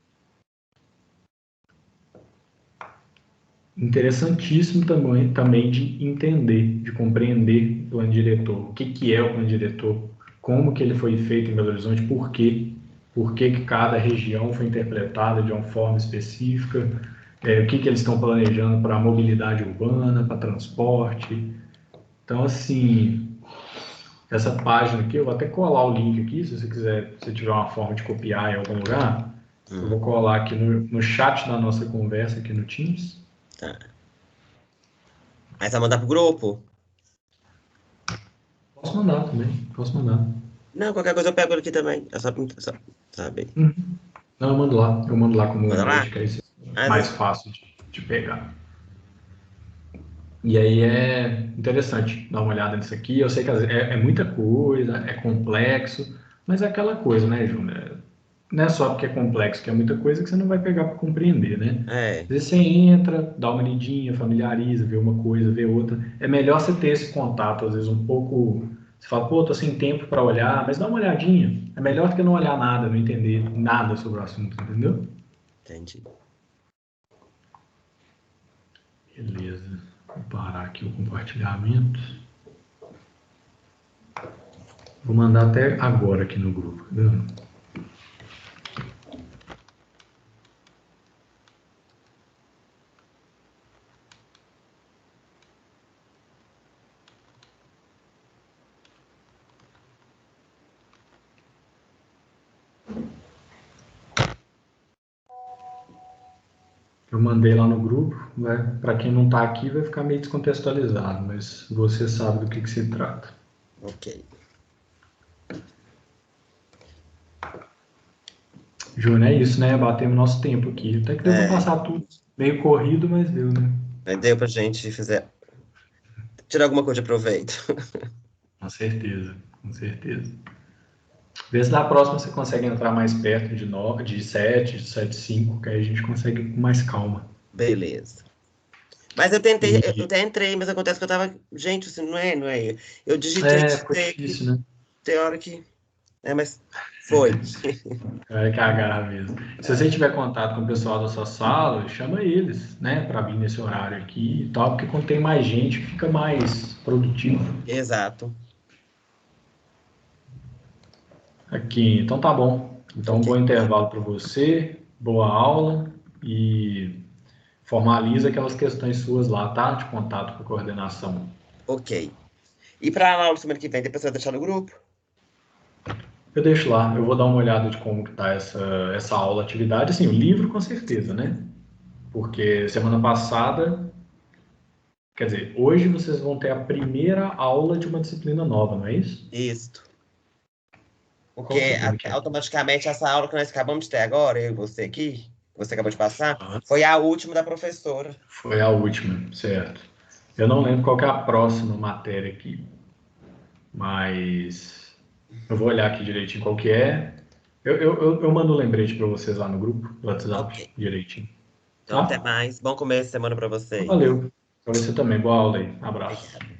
Interessantíssimo também de entender, de compreender o plano diretor. O que é o plano diretor? Como que ele foi feito em Belo Horizonte? Por quê? Por que cada região foi interpretada de uma forma específica? O que eles estão planejando para a mobilidade urbana, para transporte? Então, assim, essa página aqui, eu vou até colar o link aqui, se você quiser, se tiver uma forma de copiar em algum lugar, eu vou colar aqui no chat da nossa conversa aqui no Teams. Tá. Aí você vai mandar pro grupo? Posso mandar também, posso mandar. Não, qualquer coisa eu pego aqui também. É só sabe? Não, eu mando lá como Manda lá? emoji, que aí é mais fácil de pegar. E aí é interessante dar uma olhada nisso aqui. Eu sei que é muita coisa, é complexo, mas é aquela coisa, né, Júnior? Não é só porque é complexo, que é muita coisa que você não vai pegar para compreender, né? É. Às vezes você entra, dá uma lidinha, familiariza, vê uma coisa, vê outra. É melhor você ter esse contato, às vezes um pouco. Você fala, pô, tô sem tempo para olhar, mas dá uma olhadinha. É melhor do que não olhar nada, não entender nada sobre o assunto, entendeu? Entendi. Beleza. Vou parar aqui o compartilhamento. Vou mandar até agora aqui no grupo, tá vendo? Eu mandei lá no grupo, né? Para quem não está aqui vai ficar meio descontextualizado, mas você sabe do que se trata. Ok. Júnior, é isso, né? Batemos nosso tempo aqui. Até que deu para passar tudo meio corrido, mas deu, né? Deu pra gente tirar alguma coisa de proveito. Com certeza, com certeza. Vê se na próxima você consegue entrar mais perto de 7, de 7,5, que aí a gente consegue com mais calma. Beleza. Mas eu tentei, eu até entrei, mas acontece que eu tava. Gente, assim, não é. Eu digitei Ficou difícil, né? tem hora que. Mas foi. É que agarra mesmo. Se você tiver contato com o pessoal da sua sala, chama eles, né, para vir nesse horário aqui e tal, porque quando tem mais gente, fica mais produtivo. Exato. Aqui, então tá bom. Então, Ok. bom intervalo para você, boa aula e formaliza aquelas questões suas lá, tá? De contato com a coordenação. Ok. E para a aula semana que vem, depois você vai deixar no grupo? Eu deixo lá, eu vou dar uma olhada de como que tá essa aula, atividade, assim, o livro com certeza, né? Porque semana passada, quer dizer, hoje vocês vão ter a primeira aula de uma disciplina nova, não é isso? Isso. Qual Porque disciplina que é? automaticamente essa aula que nós acabamos de ter agora, eu e você aqui, que você acabou de passar, foi a última da professora. Foi a última, certo. Eu não lembro qual que é a próxima matéria aqui, mas eu vou olhar aqui direitinho qual que é. Eu mando um lembrete para vocês lá no grupo, do WhatsApp, Ok. direitinho. Então, até Tá? mais. Bom começo de semana para vocês. Valeu. Para você também. Boa aula aí. Abraço. Obrigada.